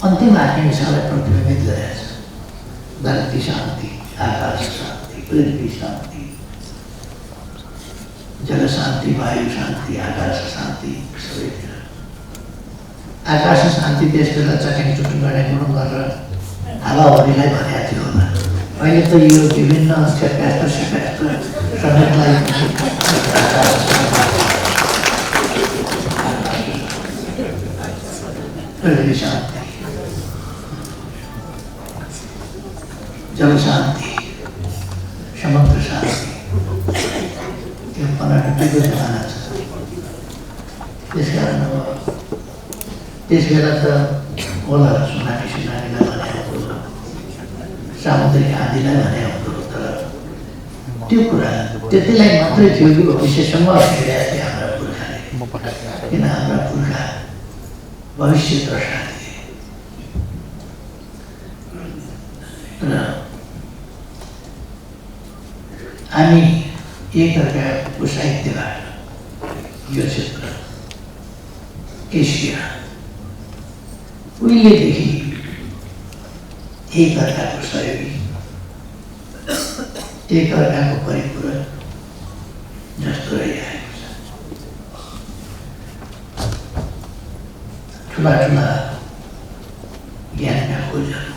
अन्तिम आकांक्षालाई प्रतिबिम्बित गरेछ। धरती शान्ति, आकाश शान्ति, पृथ्वी शान्ति, जल शान्ति, वायु शान्ति, आकाश शान्ति, सबैतिर आकाश शान्ति त्यस बेला चट्याङ चुटुङ गर्ने गुण गरेर हावाहुरीलाई भनेको थियो होला। अहिले त यो विभिन्न क्षेत्र समेतलाई पृथ्वी शान्ति, जल शान्ति, समुद्र शान्ति, यो 15 जमाना छ। त्यस कारण अब त्यस बेला त होला सुनामीलाई भने हुँदो, सामुद्रिक आँधीलाई भने हुँदो, तर त्यो कुरा त्यतिलाई मात्रै थियो कि भविष्यसम्म हिँडेका थिए हाम्रा पुर्खाले। किन हाम्रा पुर्खा भविष्य द्रष्टा थिए। र हामी एकअर्काको साहित्यबाट यो क्षेत्र एसिया उहिलेदेखि एकअर्काको सहयोगी, एकअर्काको परिपूरक जस्तो रहिआएको छ। ठुला ठुला ज्ञानका खोजहरू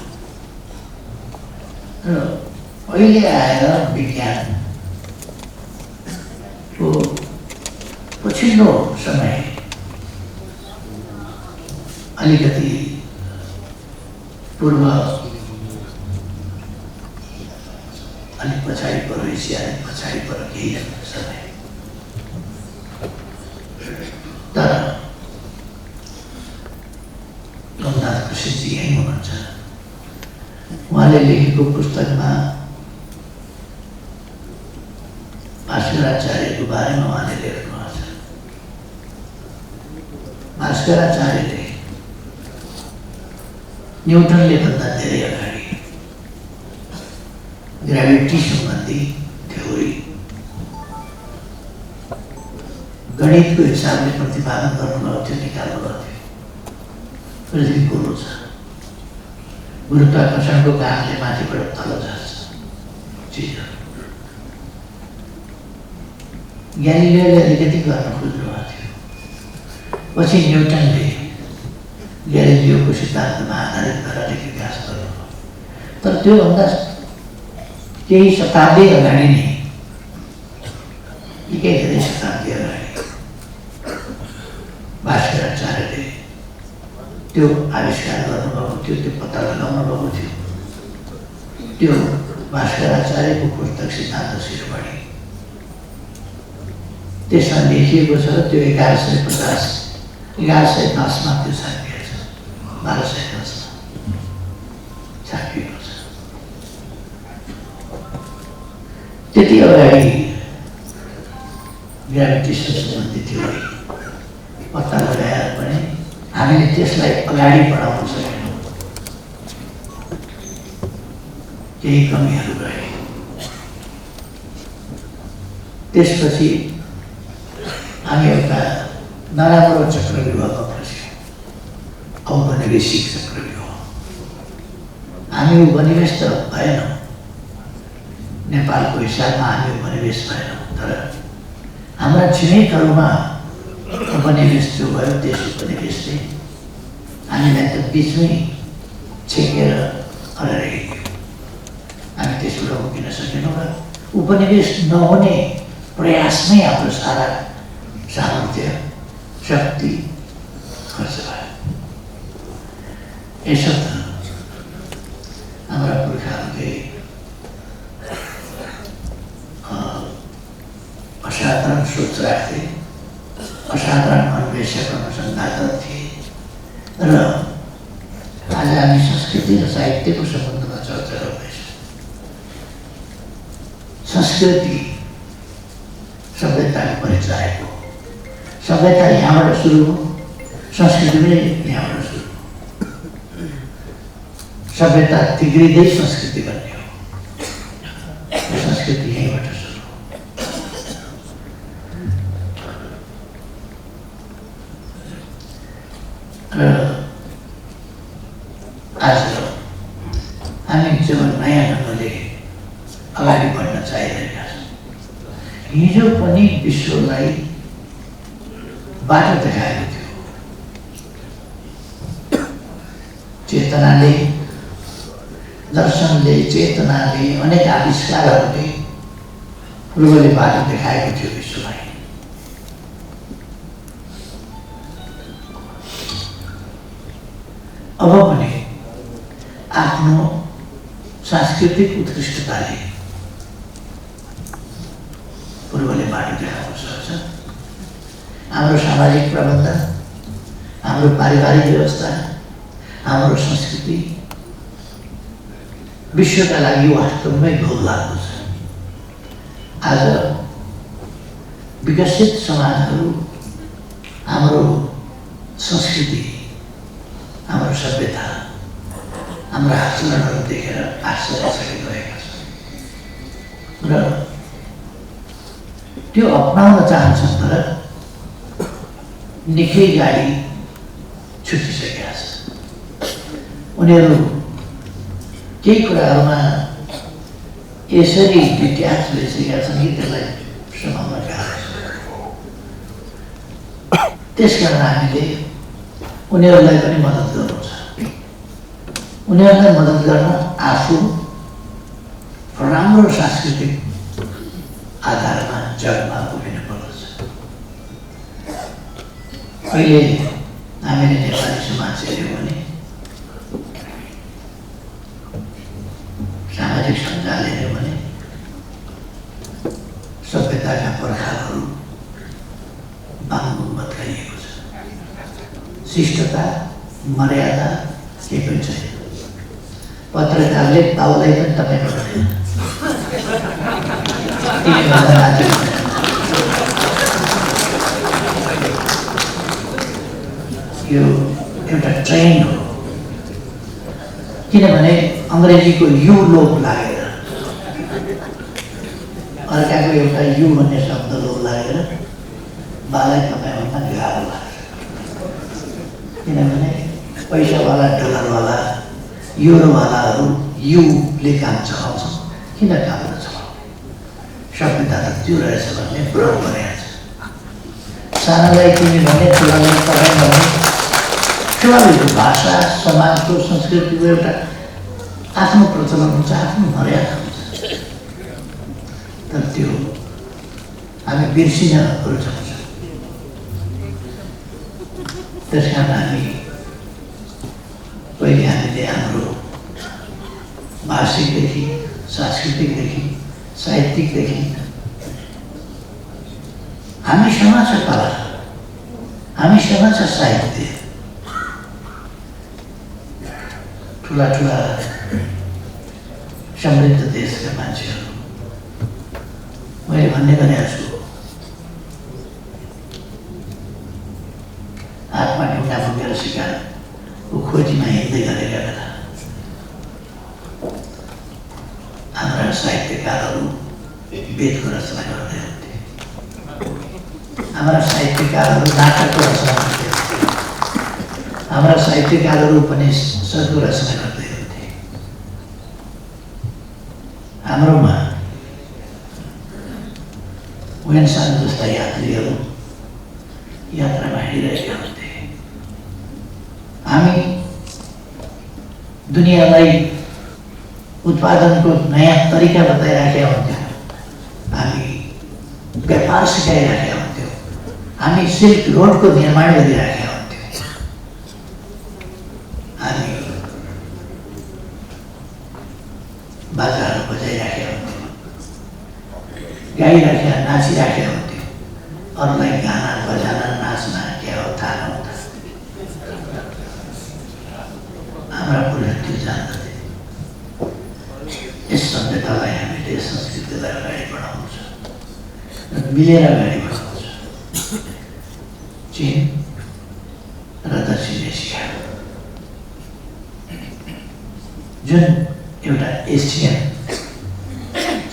र अहिले आएर विज्ञानको पछिल्लो समय अलिकति पूर्व अलिक पछाडि पर एसिया अलिक पछाडि पर केही समय, तर लोकनाथ प्रसिद्धि यहीँ हुनुहुन्छ। उहाँले लेखेको पुस्तकमा भास्कराचार्यको बारेमा उहाँले लेख्नुभएको छ। भास्कराचार्यले न्युटनले भन्दा धेरै अगाडि ग्राभिटी सम्बन्धी थ्योरी गणितको हिसाबले प्रतिपादन गर्नुभएको थियो, निकाल्नुभएको थियो। पृथ्वी गोलो छ, गुरुत्वाकर्षणको कारणले माथिबाट तल झर्छ चिजहरू। ग्यालिलियोले अलिकति गर्न खोज्नुभएको थियो। पछि न्युटनले ग्यालिलियोको सिद्धान्तमा आधारित गरेर विकास गर्नुभयो। तर त्योभन्दा केही शताब्दी अगाडि नै, निकै धेरै शताब्दी अगाडि भास्कराचार्यले त्यो आविष्कार गर्नुभएको थियो, त्यो पत्ता लगाउनु भएको थियो। त्यो भास्कराचार्यको पुस्तक सिद्धान्त शिरोमणि, त्यसमा लेखिएको छ। त्यो 1110मा त्यो छापिएको छ, 1210मा छापिएको छ। त्यति अगाडि ग्राभिटेसन सम्बन्धी थ्योरी पत्ता लगाएर पनि हामीले त्यसलाई अगाडि बढाउन सकेनौँ। केही कमीहरू रहे। त्यसपछि हामी एउटा नराम्रो चक्रव्यूहमा फस्यौँ, औपनिवेशिक चक्रव्यूह। हामी उपनिवेश त भएनौँ, नेपालको हिसाबमा हामी उपनिवेश भएनौँ, तर हाम्रा छिमेकहरूमा उपनिवेश जो भयो त्यस उपनिवेशले हामीलाई त बिचमै छेकेर अगाडि गयो। हामी त्यसबाट उभिन सकेनौँ र उपनिवेश नहुने प्रयासमै हाम्रो सारा सामर्थ्य, शक्ति खर्च भयो। यसो त हाम्रा पुर्खाहरूले असाधारण सोच राख्थे, असाधारण अन्वेषक अनुसन्धानक थिए र आज हामी संस्कृति र साहित्यको सम्बन्धमा चर्चा गर्दैछ। संस्कृति सभ्यताको परिचय हो। सभ्यता यहाँबाट सुरु हो, संस्कृति पनि यहाँबाट सुरु हो। सभ्यता तिग्रिँदै संस्कृति बन्ने हो। संस्कृति यहीँबाट सुरु हो। र आज हामी जब नयाँ ढङ्गले अगाडि बढ्न चाहिरहेका छौँ, हिजो पनि विश्वलाई बाटो देखाएको थियो। चेतनाले, दर्शनले, चेतनाले, अनेक आविष्कारहरूले पूर्वले बाटो देखाएको थियो विश्वलाई। अब पनि आफ्नो सांस्कृतिक उत्कृष्टताले पूर्वले बाटो देखाउन सक्छ। हाम्रो सामाजिक प्रबन्ध, हाम्रो पारिवारिक व्यवस्था, हाम्रो संस्कृति विश्वका लागि वास्तवमै घोल्लाको छ। आज विकसित समाजहरू हाम्रो संस्कृति, हाम्रो सभ्यता, हाम्रा आचरणहरू देखेर आश्चर्यचकित रहेका छन् र त्यो अपनाउन चाहन्छन्, तर निकै गाडी छुटिसकेका छ। उनीहरू केही कुराहरूमा यसरी डिट्याच भइसकेका छन् कि त्यसलाई समाउन गाह्रो छ। त्यसकारण हामीले उनीहरूलाई पनि मद्दत गर्नु छ। उनीहरूलाई मद्दत गर्न आफू राम्रो सांस्कृतिक आधारमा जगमा उभिनु पर्दछ। अहिले हामीले नेपाली समाज हेऱ्यौँ भने सामाजिक सञ्जाल हेऱ्यौँ भने सभ्यताका पर्खालहरू बाङबुङ भत्काइएको छ। शिष्टता, मर्यादा केही पनि छैन। पत्रकारले ताउलाई पनि तपाईँ गर्दैन, तिनीभन्दा माथि यो एउटा ट्रेन हो। किनभने अङ्ग्रेजीको यु लोप लागेर, अर्काको एउटा यु भन्ने शब्द लोप लागेर बालाई तपाईँभन्दा गाह्रो लाग्छ। किनभने पैसावाला, डलरवाला, युरोवालाहरू युले काम चलाउँछन्। किन काम नचलाउने? सभ्यता त त्यो रहेछ भन्ने भ्रम गरेको छ। सानालाई तिमी भने, ठुलालाई तपाईँ भने, ठुलाको भाषा, समाजको, संस्कृतिको एउटा आफ्नो प्रचलन हुन्छ, आफ्नो मर्यादा हुन्छ। तर त्यो हामी बिर्सिन रुचाउँछौँ। त्यस कारण हामी पहिले हामीले हाम्रो भाषिकदेखि, सांस्कृतिकदेखि, साहित्यिकदेखि हामीसँग छ कला, हामीसँग छ साहित्य। ठुला ठुला समृद्ध देशका मान्छेहरू, मैले भन्ने गरेको छु, हातमा ढुङ्गा बोकेर शिकारको खोजीमा हिँड्दै गरेका बेला हाम्रा साहित्यकारहरू वेदको रचना गर्दै हुन्थे। हाम्रा साहित्यकारहरू नाटकको रचना गर्दै हुन्थे। हाम्रा साहित्यकारहरू उपन्यासको रचना गर्दै हुन्थे। हाम्रोमा वेन्सान जस्ता यात्रीहरू यात्रामा हिँडिरहेका हुन्थे। हामी दुनियाँलाई उत्पादनको नयाँ तरिका बताइराखेका हुन्थ्यौँ। हामी व्यापार सिकाइराखेका हुन्थ्यौँ। हामी सिल्क रोडको निर्माण गरिराखेका हुन्थ्यौँ। हामी बाजाहरू बजाइराखेका हुन्थ्यो, गाइराखेका नाचिराखेका हुन्थ्यो, अरूलाई गाना बजाना नाच्न के हो थाहा नहुँदा हाम्रा पुरुषहरू त्यो जान्दथे। यस सभ्यतालाई हामीले, यस संस्कृतिलाई अगाडि बढाउनु छ र मिलेर अगाडि बढाउनु छ। चीन र दक्षिण एसिया जुन एउटा एसियन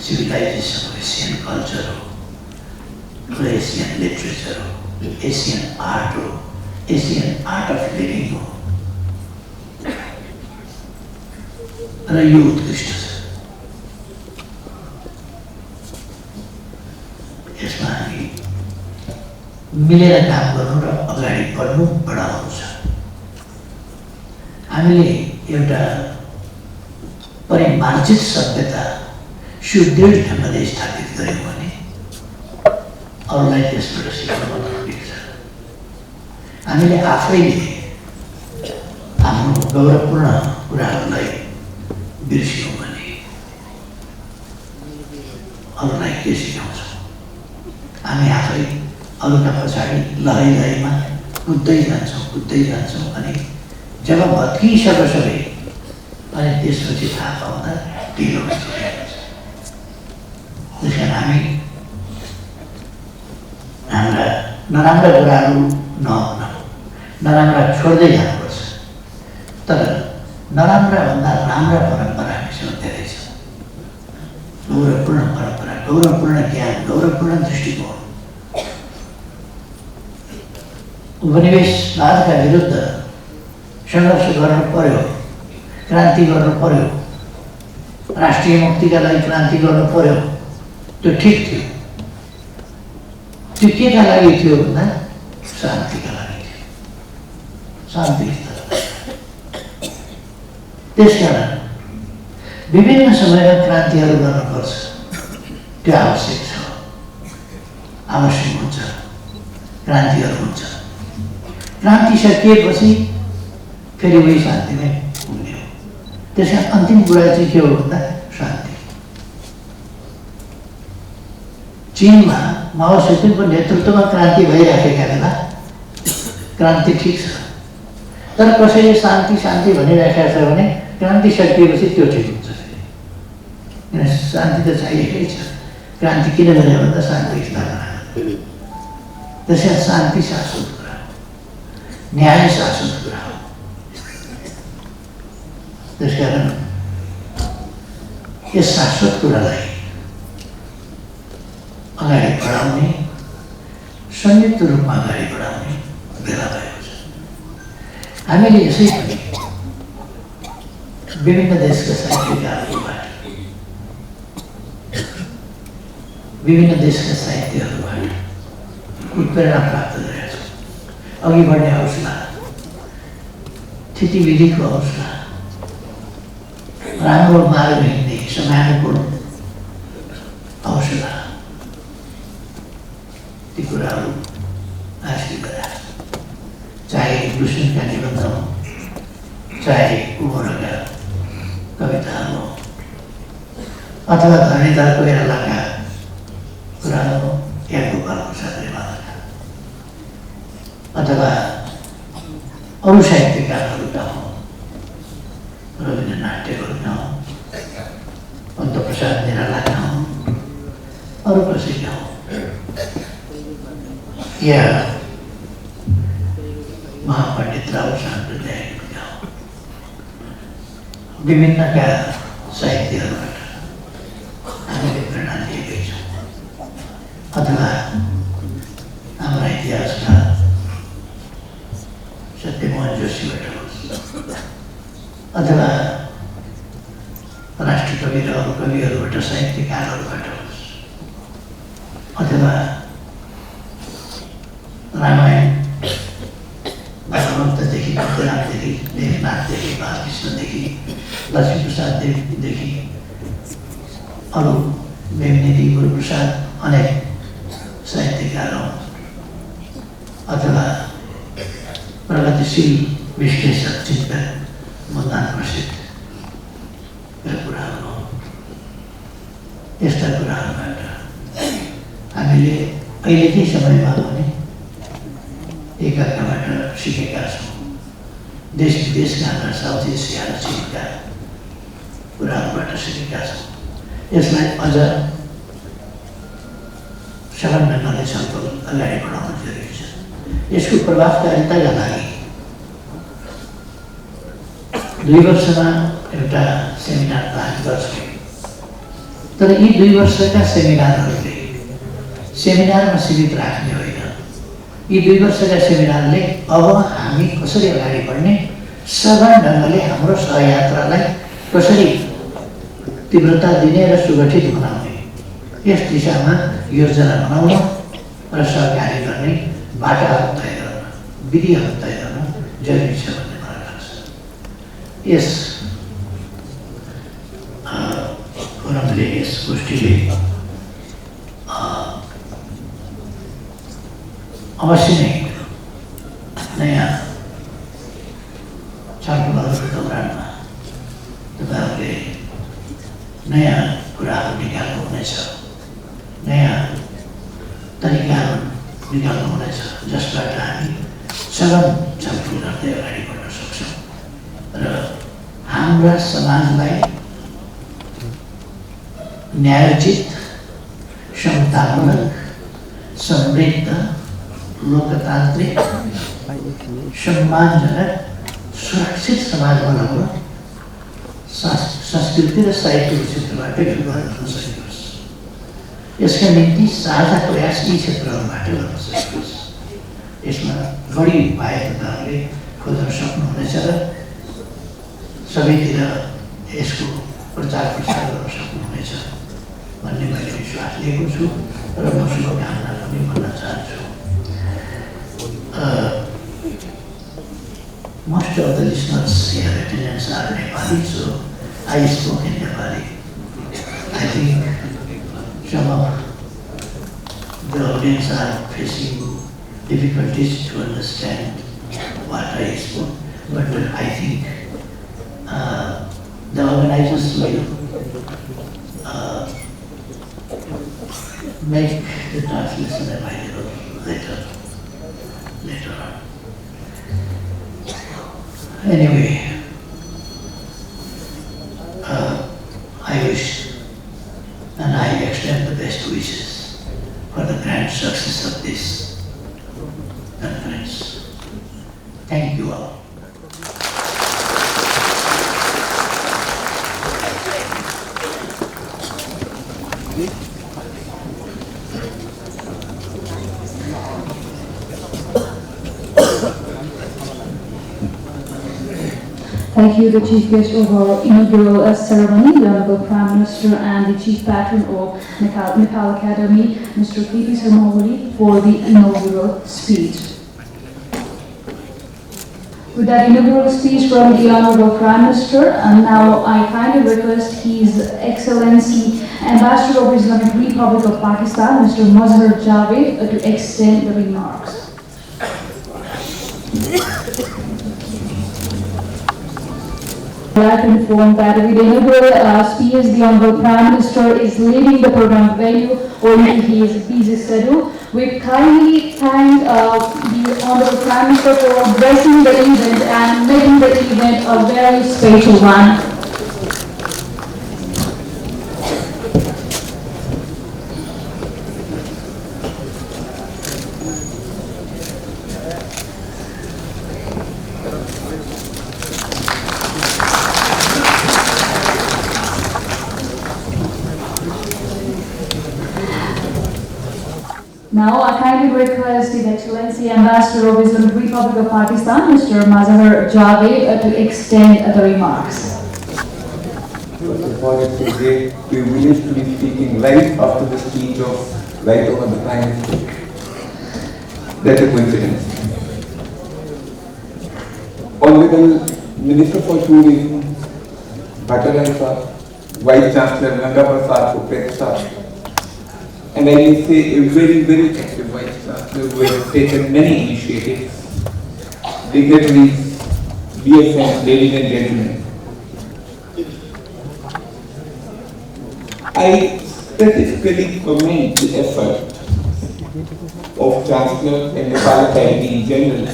सिभिलाइजेसन हो, एसियन कल्चर हो र एसियन लिटरेचर हो, एसियन आर्ट हो, एसियन आर्ट अफ लिभिङ हो र यो उत्कृष्ट छ। यसमा हामी मिलेर काम गर्नु र अगाडि बढ्नु, बढाउनु छ। हामीले एउटा परिमार्जित सभ्यता सुदृढ ढङ्गले स्थापित गऱ्यौँ भने अरूलाई त्यसबाट सिकाउन मिल्छ। हामीले आफैले आफ्नो गौरवपूर्ण कुराहरूलाई बिर्स्यौँ भने अरूलाई के सिकाउँछौँ? हामी आफै अरूका पछाडि लहैमा कुद्दै जान्छौँ अनि जब भत्किसक्यो सबै अनि त्यसपछि थाहा पाउँदा ढिलो भइसकेको छ। त्यस कारण हामी हाम्रा नराम्रा कुराहरू नराम्रा छोड्दै जानुपर्छ। तर नराम्राभन्दा राम्रा परम्परा हामीसँग धेरै छ। गौरवपूर्ण परम्परा, गौरवपूर्ण ज्ञान, गौरवपूर्ण दृष्टिकोण। उपनिवेशवादका विरुद्ध सङ्घर्ष गर्नु पर्यो, क्रान्ति गर्नु पर्यो, राष्ट्रिय मुक्तिका लागि क्रान्ति गर्नु पर्यो, त्यो ठिक थियो। त्यो केका लागि थियो भन्दा शान्तिका लागि थियो, शान्ति। त्यसकारण विभिन्न समयमा क्रान्तिहरू गर्नुपर्छ, त्यो आवश्यक छ, आवश्यक हुन्छ। क्रान्तिहरू हुन्छ, क्रान्ति सकिएपछि फेरि उही शान्तिमै पुग्ने हो। त्यसका अन्तिम कुरा चाहिँ के हो भन्दा शान्ति। चीनमा माओ सेतुङको नेतृत्वमा क्रान्ति भइराखेका बेला क्रान्ति ठिक छ, तर कसैले शान्ति शान्ति भनिराखेको छ भने क्रान्ति सकिएपछि त्यो ठिक हुन्छ। किन शान्ति त चाहिएकै छ। क्रान्ति किन गरे भन्दा शान्ति स्थापना। त्यसैले शान्ति शाश्वत कुरा हो, न्याय शाश्वत कुरा हो। त्यसकारण यस शाश्वत कुरालाई अगाडि बढाउने, संयुक्त रूपमा अगाडि बढाउने बेला भएको छ। हामीले यसै पनि विभिन्न देशका साहित्यकारहरूबाट, विभिन्न देशका साहित्यहरूबाट उत्प्रेरणा प्राप्त गरेका छौँ। अघि बढ्ने हौसला, स्थितिविधिको हौसला, राम्रो मार्ग हिँड्ने समयानुकूल हौसला, ती कुराहरू हासिल गरेका छौँ। चाहे दुष्यन्तका निबन्ध हो, चाहे कुमारका कविताहरू हो, अथवा धरणीधर कोइरालाका कुराहरू हो, या गोपाल प्रसाद रेमालका, अथवा अरू साहित्यकारहरूका हो, रवीन्द्रनाथ टेगोरका हो, पन्तप्रसाद निरालाका हो, अरू कसैका हो, या महापण्डित राव साम्प्रदायिकका हो। विभिन्नका साहित्यहरूबाट हामीले प्रेरणा लिएकै छौँ। अथवा हाम्रा इतिहासकार सत्यमोहन जोशीबाट होस्, अथवा राष्ट्रकवि र अरू कविहरूबाट, साहित्यकारहरूबाट होस्, अथवा रामायण भगवन्तदेखि, भक्तरामदेखि, लेखनाथदेखि, बालकृष्णदेखि, लक्ष्मीप्रसाद देवदेखि, अरू मेमनिधि, गुरुप्रसाद, अनेक साहित्यकार हौँ, अथवा प्रगतिशील विश्लेषक, चिन्तक, मुद्दान प्रसिद्धका कुराहरू हो। यस्ता कुराहरूबाट हामीले अहिलेकै समयमा पनि एकअर्काबाट सिकेका छौँ। देश विदेशका हाम्रा साउथ एसिया र चीनका कुराहरूबाट सिकेका छौँ। यसलाई अझ सरल ढङ्गले छलफल अगाडि बढाउन जरुरी छ। यसको प्रभावकारिताका लागि 2 वर्षमा एउटा सेमिनार प्लान गर्छौँ। तर यी 2 वर्षका सेमिनारहरूले सेमिनारमा सीमित राख्ने होइन। यी 2 वर्षका सेमिनारले अब हामी कसरी अगाडि बढ्ने, सघन ढङ्गले हाम्रो सहयात्रालाई कसरी तीव्रता दिने र सुगठित बनाउने, यस दिशामा योजना बनाउन र सहकारी गर्ने बाटाहरू तय गर्न, विधिहरू तय गर्न जरुरी छ भन्ने मलाई लाग्छ। यस फोरमले, यस गोष्ठीले अवश्य नै नयाँ छलफलहरूको दौरानमा तपाईँहरूले नयाँ कुराहरू निकाल्नु हुनेछ, नयाँ तरिकाहरू निकाल्नु हुनेछ, जसबाट हामी सघन छलफल गर्दै अगाडि बढ्न सक्छौँ र हाम्रा समाजलाई न्यायोचित, समतामूलक, समृद्ध, लोकतान्त्रिक, सम्मानजनक, सुरक्षित समाज बनाउन संस्कृति र साहित्यको क्षेत्रबाट गर्न सकियोस्। यसका निम्ति साझा प्रयास यी क्षेत्रहरूबाट गर्न सकियोस्। यसमा बढी उपाय तपाईँहरूले खोज्न सक्नुहुनेछ र सबैतिर यसको प्रचार प्रसार गर्न सक्नुहुनेछ भन्ने मैले विश्वास लिएको छु र म शुभकामना पनि भन्न चाहन्छु। Most of the listeners here attendants are Nepali, so I spoke in Nepali. I think some of the audience are facing difficulties to understand what I spoke, but I think the organizers will make the translation available later on. Anyway, I wish and I extend the best wishes for the grand success of this conference. Thank you all. Thank you, the Chief Guest of our inaugural ceremony, the Honorable Prime Minister and the Chief Patron of Nepal Academy, Mr. K.P. Sarmawali, for the inaugural speech. With that inaugural speech from the Honorable Prime Minister, and now I kindly request His Excellency Ambassador of Islamic Republic of Pakistan, Mr. Mazhar Javed, to extend the remarks. I have been informed that with the inaugural speech, the Honorable Prime Minister is leaving the program venue owing to his busy schedule. We kindly thank the Honorable Prime Minister for blessing the event and making the event a very special one. Now I kindly request His Excellency Ambassador of Islamic Republic of Pakistan, Mr. Mazhar Javed, to extend the remarks. First of all, it's a great privilege to be speaking right after the speech of Right Honourable Prime Minister. That's a coincidence. Honourable Minister for Tourism, Bhattarai Sir, Vice Chancellor Nanga Prasad Upet Sir, and I will say a very, very active Vice Chancellor who has taken many initiatives. Dignitaries, dear friends, ladies and gentlemen, I specifically commend the effort of Chancellor and Nepal Academy in general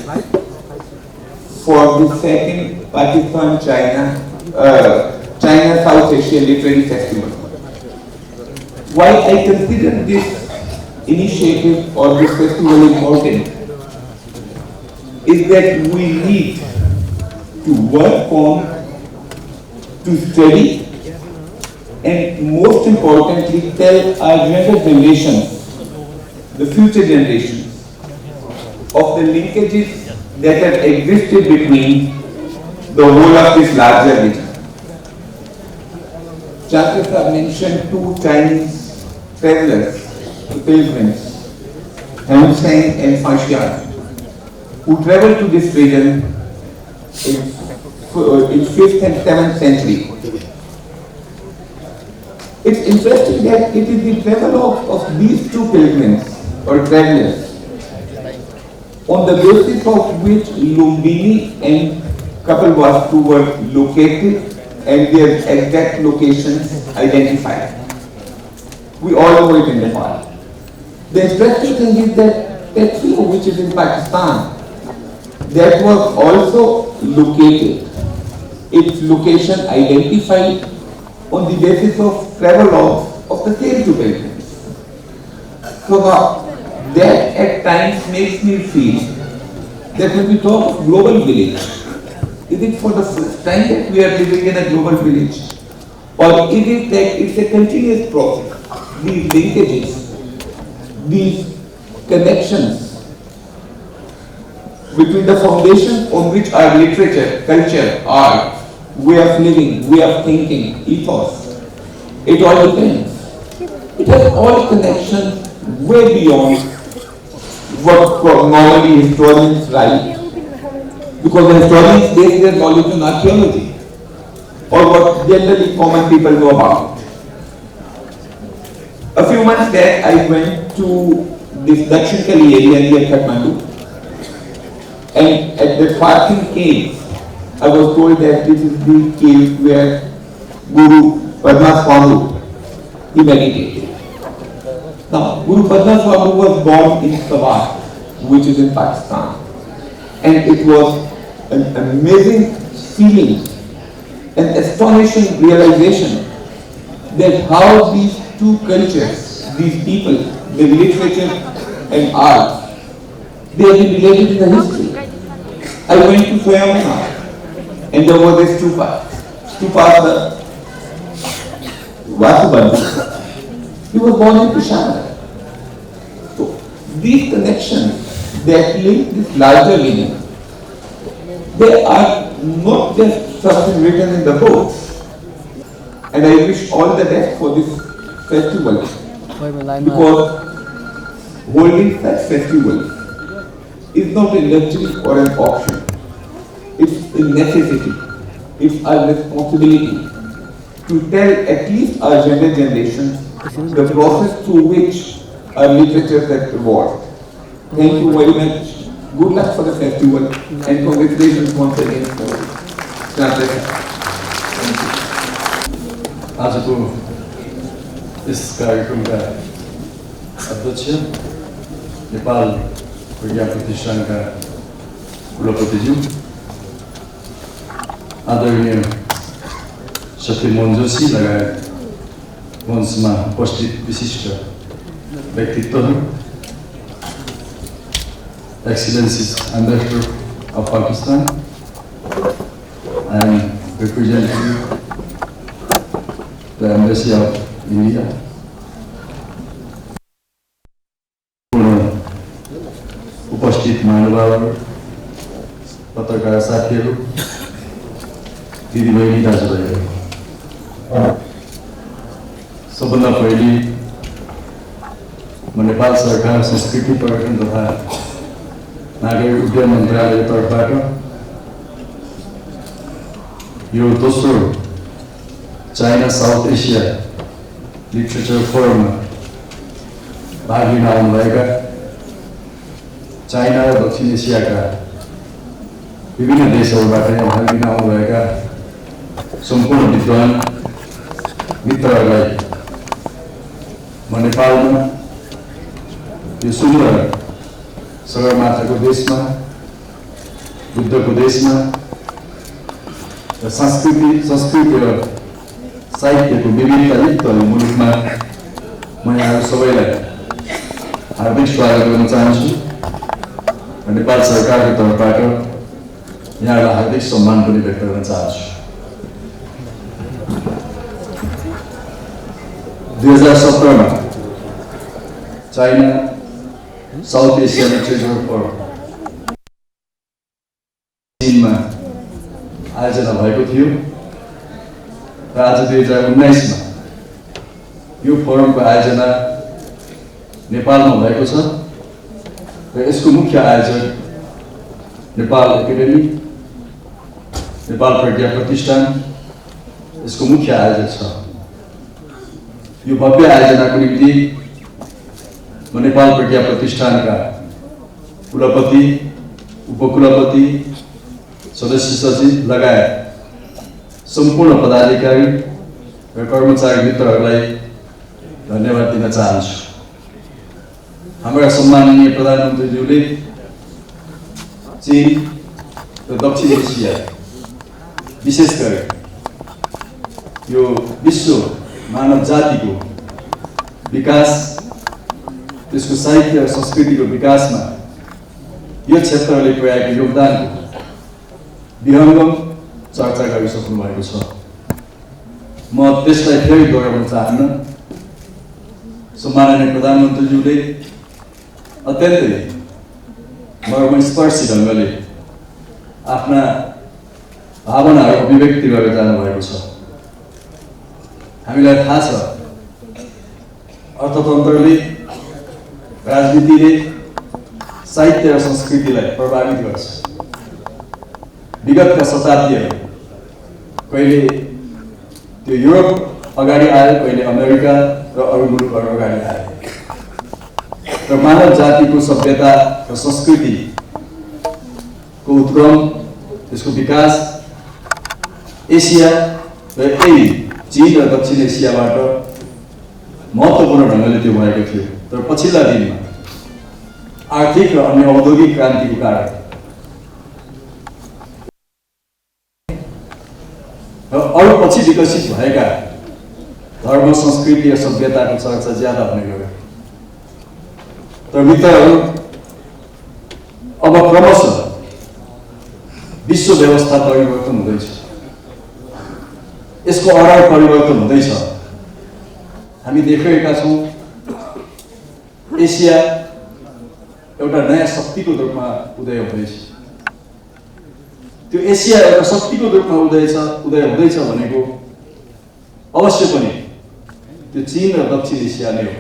for the second China South Asia Literary Festival. Why I consider this initiative or this festival important is that we need to work on, to study, and most importantly tell our younger generations, the future generations, of the linkages that have existed between the whole of this larger region. Chancellor mentioned two Chinese travelers, pilgrims, Hang Seng and Fa Xian, who traveled to this region in 5th and 7th century. It's interesting that it is the travel of these two pilgrims or travelers on the basis of which Lumbini and Kapilvastu were located and their exact locations identified. We all know it in Nepal. The interesting thing is that Petro, which is in Pakistan, that was also located, its location identified on the basis of travel logs of the same two pilgrims. So now, that at times makes me feel that when we talk of global village, is it for the first time that we are living in a global village? Or is it that it's a continuous process? These linkages, these connections between the foundation on which our literature, culture, art, way of living, way of thinking, ethos, it all depends. It has all connections way beyond what normally historians write, because the historians base their knowledge on archaeology, or what generally common people know about. A few months back, I went to this Dakshin Kali area near Kathmandu, and at the parking cave, I was told that this is the cave where Guru Padma Swami he meditated. Now, Guru Padma Swami was born in Sawat, which is in Pakistan, and it was an amazing feeling, an astonishing realization that how these two cultures, these people, the literature and art, they have been related in the history. I went to Soyamana, and there was a stupa. Stupa Vasubandhu. He was born in Peshawar. So these connections that link this larger meaning, they are not just something written in the books. And I wish all the best for this festival, because holding such festival is not a luxury or an option. It's a necessity. It's our responsibility to tell at least our younger generations the process through which our literature has evolved. Thank you very much. Good luck for the festival and congratulations once again for translation. आजको yes कार्यक्रमका अध्यक्ष नेपाल विज्ञान प्रतिष्ठानका कुलपतिज्यू आदरणीय सत्यमोहन जोशी लगायत मञ्चमा उपस्थित विशिष्ट व्यक्तित्वहरू, Excellencies Ambassador of Pakistan and representing the Embassy of India, उपस्थित महानुभावहरू, पत्रकार साथीहरू, दिदीबहिनी दाजुभाइहरू, सबभन्दा पहिले म नेपाल सरकार संस्कृति पर्यटन तथा नागरिक उड्डयन मन्त्रालयको तर्फबाट यो दोस्रो चाइना साउथ एसिया लिटरेचर फोरममा भाग लिन आउनुभएका चाइना र दक्षिण एसियाका विभिन्न देशहरूबाट यहाँ भाग लिन आउनुभएका सम्पूर्ण विद्वान मित्रहरूलाई नेपालमा यो सुन्दर सगरमाथाको देशमा बुद्धको देशमा र संस्कृति र साहित्यको विविधतायुक्त मुलुकमा म यहाँहरू सबैलाई हार्दिक स्वागत गर्न चाहन्छु र नेपाल सरकारको तर्फबाट यहाँलाई हार्दिक सम्मान पनि व्यक्त गर्न चाहन्छु। 2017 मा चाइना साउथ एसिया लिटरेचर फोरम चीनमा आयोजना भएको थियो र आज 2019 मा यो फोरमको आयोजना नेपालमा भएको छ र यसको मुख्य आयोजक नेपाल एकाडेमी नेपाल प्रज्ञा प्रतिष्ठान यसको मुख्य आयोजक छ। यो भव्य आयोजनाको निम्ति म नेपाल प्रज्ञा प्रतिष्ठानका कुलपति उपकुलपति सदस्य सचिव लगायत सम्पूर्ण पदाधिकारी र कर्मचारी मित्रहरूलाई धन्यवाद दिन चाहन्छु। हाम्रा सम्माननीय प्रधानमन्त्रीज्यूले चीन र दक्षिण एसिया विशेष गरी यो विश्व मानव जातिको विकास त्यसको साहित्य र संस्कृतिको विकासमा यो क्षेत्रले पुर्याएको योगदानको विहङ्गम चर्चा गरिसक्नु भएको छ। म त्यसलाई फेरि दोहोऱ्याउन चाहन्न। सम्माननीय प्रधानमन्त्रीज्यूले अत्यन्तै मर्मस्पर्शी ढङ्गले आफ्ना भावनाहरू अभिव्यक्ति गरेर जानुभएको छ। हामीलाई थाहा छ अर्थतन्त्रले राजनीतिले साहित्य र संस्कृतिलाई प्रभावित गर्छ। विगतका शताब्दीहरू कहिले त्यो युरोप अगाडि आयो, कहिले अमेरिका र अरू मुलुकहरू अगाडि आयो र मानव जातिको सभ्यता र संस्कृतिको उत्क्रम त्यसको विकास एसिया र यही चीन र दक्षिण एसियाबाट महत्त्वपूर्ण ढङ्गले त्यो भएको थियो। तर पछिल्ला दिनमा आर्थिक र अन्य औद्योगिक क्रान्तिको कारण र अरू पछि विकसित भएका धर्म संस्कृति र सभ्यताको चर्चा ज्यादा हुने गर्यो। तर मित्रहरू, अब क्रमशः विश्व व्यवस्था परिवर्तन हुँदैछ, यसको आधार परिवर्तन हुँदैछ। हामी देखिरहेका छौँ एसिया एउटा नयाँ शक्तिको रूपमा उदय हुँदैछ। त्यो एसिया एउटा शक्तिको रूपमा उदय हुँदैछ भनेको अवश्य पनि त्यो चीन र दक्षिण एसिया नै हो।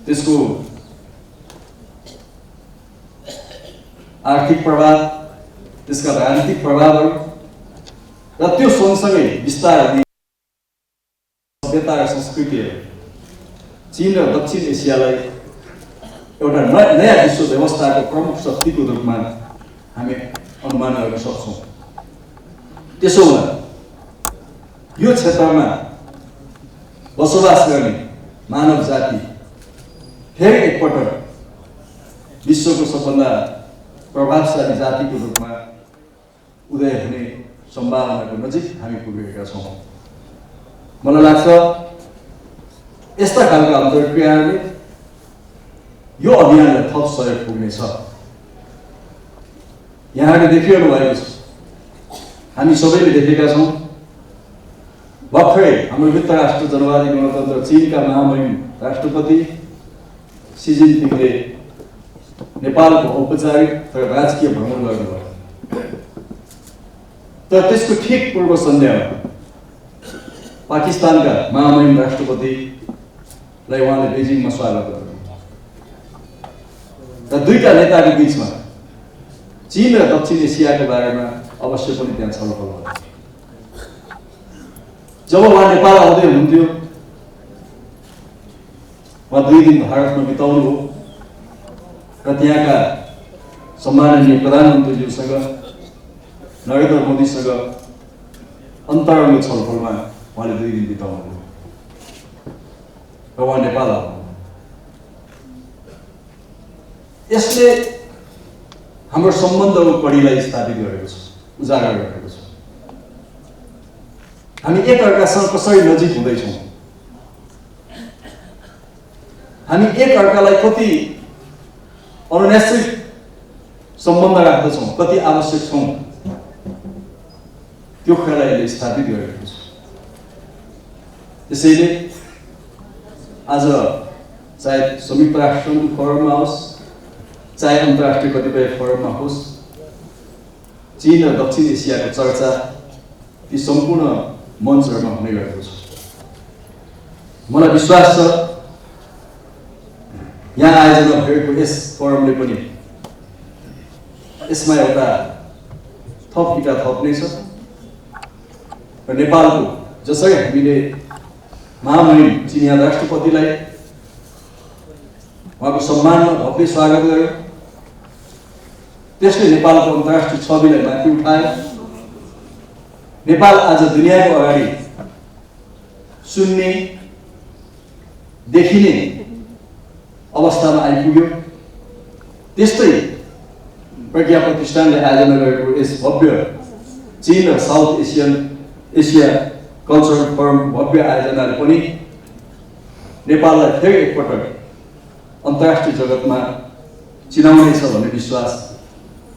त्यसको आर्थिक प्रभाव, त्यसका राजनीतिक प्रभावहरू र त्यो सँगसँगै विस्तार सभ्यता र संस्कृतिहरू चीन र दक्षिण एसियालाई एउटा नयाँ विश्व व्यवस्थाको प्रमुख शक्तिको रूपमा हामी अनुमान गर्न सक्छौँ। त्यसो हुँदा यो क्षेत्रमा बसोबास गर्ने मानव जाति फेरि एकपटक विश्वको सबभन्दा प्रभावशाली जातिको रूपमा उदय हुने सम्भावनाको नजिक हामी पुगेका छौँ। मलाई लाग्छ यस्ता खालका अन्तर्क्रियाहरूले यो अभियानलाई थप सहयोग पुग्नेछ। यहाँले देखिरहनु भएको छ, हामी सबैले देखेका छौँ। भर्खरै हाम्रो मित्र राष्ट्र जनवादी गणतन्त्र चीनका महामहिम राष्ट्रपति सी जिनपिङले नेपालको औपचारिक तर राजकीय भ्रमण गर्नुभयो। तर त्यसको ठिक पूर्व सन्ध्यामा पाकिस्तानका महामहिम राष्ट्रपतिलाई उहाँले बेजिङमा स्वागत गर्नुभयो र दुईटा नेताको बीचमा चीन र दक्षिण एसियाको बारेमा अवश्य पनि त्यहाँ छलफल भयो। जब उहाँ नेपाल आउँदै हुनुहुन्थ्यो, उहाँ 2 दिन भारतमा बिताउनुभयो र त्यहाँका सम्माननीय प्रधानमन्त्रीज्यूसँग नरेन्द्र मोदीसँग अन्तरङ्ग छलफलमा उहाँले 2 दिन बिताउनुभयो। र उहाँ नेपाल आउनु। यसले हाम्रो सम्बन्धको कडीलाई स्थापित गरेको छ, उजागर गरेको छ। हामी एकअर्कासँग कसरी नजिक हुँदैछौँ, हामी एकअर्कालाई कति अनुनैतिक सम्बन्ध राख्दछौँ, कति आवश्यक छौँ, त्यो कुरालाई यसले स्थापित गरेको छ। त्यसैले आज चाहे संयुक्त राष्ट्रसङ्घको फोरममा होस्, चाहे अन्तर्राष्ट्रिय कतिपय फोरममा होस्, चीन र दक्षिण एसियाको चर्चा ती सम्पूर्ण मञ्चहरूमा हुने गरेको छ। मलाई विश्वास छ यहाँ आयोजना भएको यस फोरमले पनि यसमा एउटा थप इँटा थप्नेछ र नेपालको जसरी हामीले महामहिम चिनिया राष्ट्रपतिलाई उहाँको सम्मानमा भव्य स्वागत गर्यो, त्यसले नेपालको अन्तर्राष्ट्रिय छविलाई माथि उठायो। नेपाल आज दुनियाँको अगाडि सुन्ने देखिने अवस्थामा आइपुग्यो। त्यस्तै प्रज्ञा प्रतिष्ठानले आयोजना गरेको यस भव्य चीन र साउथ एसिया कल्चरल फोरम भव्य आयोजनाले पनि नेपाललाई फेरि एकपटक अन्तर्राष्ट्रिय जगतमा चिनाउनेछ भन्ने विश्वास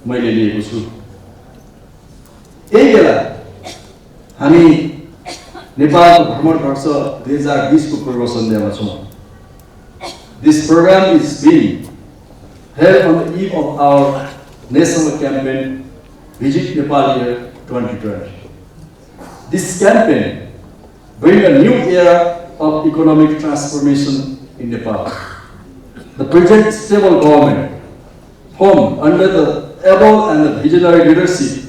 मैले लिएको छु। यही बेला हामी नेपालको भ्रमण वर्ष 2020 को पूर्व सन्ध्यामा छौँ। This program is being held on the eve of our national campaign Visit Nepal Year 2020. This campaign brings a new era of economic transformation in Nepal. The present stable government, formed under the able and the visionary leadership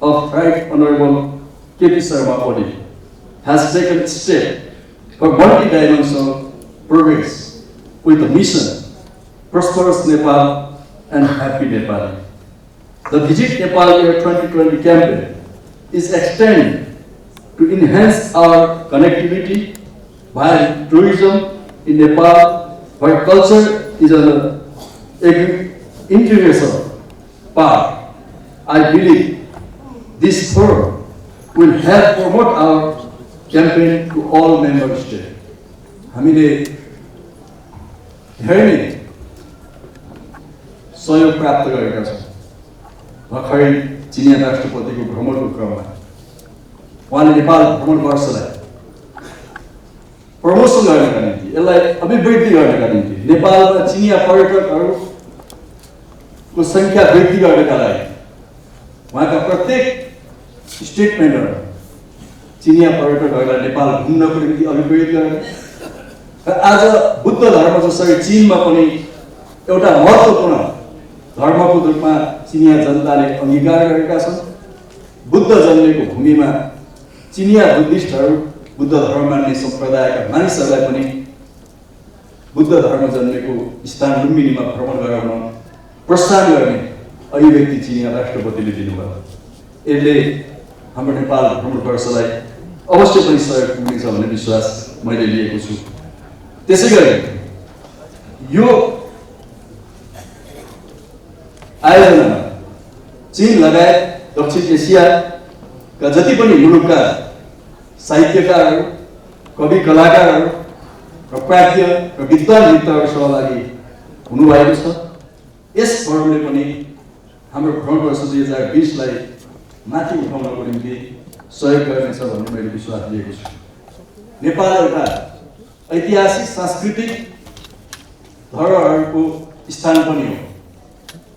of Right Honorable K.P. Sharma Oli, has taken steps for multi-dimensional progress with the mission Prosperous Nepal and Happy Nepal. The Visit Nepal Year 2020 campaign is extended to enhance our connectivity via tourism in Nepal, where culture is an integral part. I believe this forum will help promote our campaign to all member states. हामीले धेरै नै सहयोग प्राप्त गरेका छौँ। भर्खरै चिनिया राष्ट्रपतिको भ्रमणको क्रममा उहाँले नेपाल भ्रमण वर्षलाई प्रमोसन गर्नका निम्ति, यसलाई अभिवृद्धि गर्नका निम्ति, नेपालमा चिनिया पर्यटकहरूको सङ्ख्या वृद्धि गर्नका लागि उहाँका प्रत्येक स्टेटमेन्टहरू चिनिया पर्यटकहरूलाई नेपाल घुम्नको निम्ति अभिप्रेरित गर्ने र आज बुद्ध धर्म जसरी चीनमा पनि एउटा महत्त्वपूर्ण धर्मको रूपमा चिनिया जनताले अंगीकार गरेका छन्। बुद्ध जन्मेको भूमिमा चिनिया बुद्धिस्टहरू, बुद्ध धर्म मान्ने सम्प्रदायका मानिसहरूलाई पनि बुद्ध धर्म जन्मेको स्थान लुम्बिनीमा भ्रमण गराउन प्रोत्साहन गर्ने अभिव्यक्ति चिनिया राष्ट्रपतिले दिनुभयो। यसले हाम्रो नेपाल भ्रमण वर्षलाई अवश्य पनि सहयोग पुग्नेछ भन्ने विश्वास मैले लिएको छु। त्यसैगरी यो आयोजनामा चीन लगायत दक्षिण एसियाका जति पनि मुलुकका साहित्यकारहरू, कवि कलाकारहरू र प्राज्ञ र विद्वान मित्रहरू सहभागी हुनुभएको छ। यस फोरमले पनि हाम्रो भ्रमण वर्ष 2020लाई माथि उठाउनको निम्ति सहयोग गर्नेछ भन्ने मैले विश्वास लिएको छु। नेपाल एउटा ऐतिहासिक सांस्कृतिक धरोहरको स्थान पनि हो।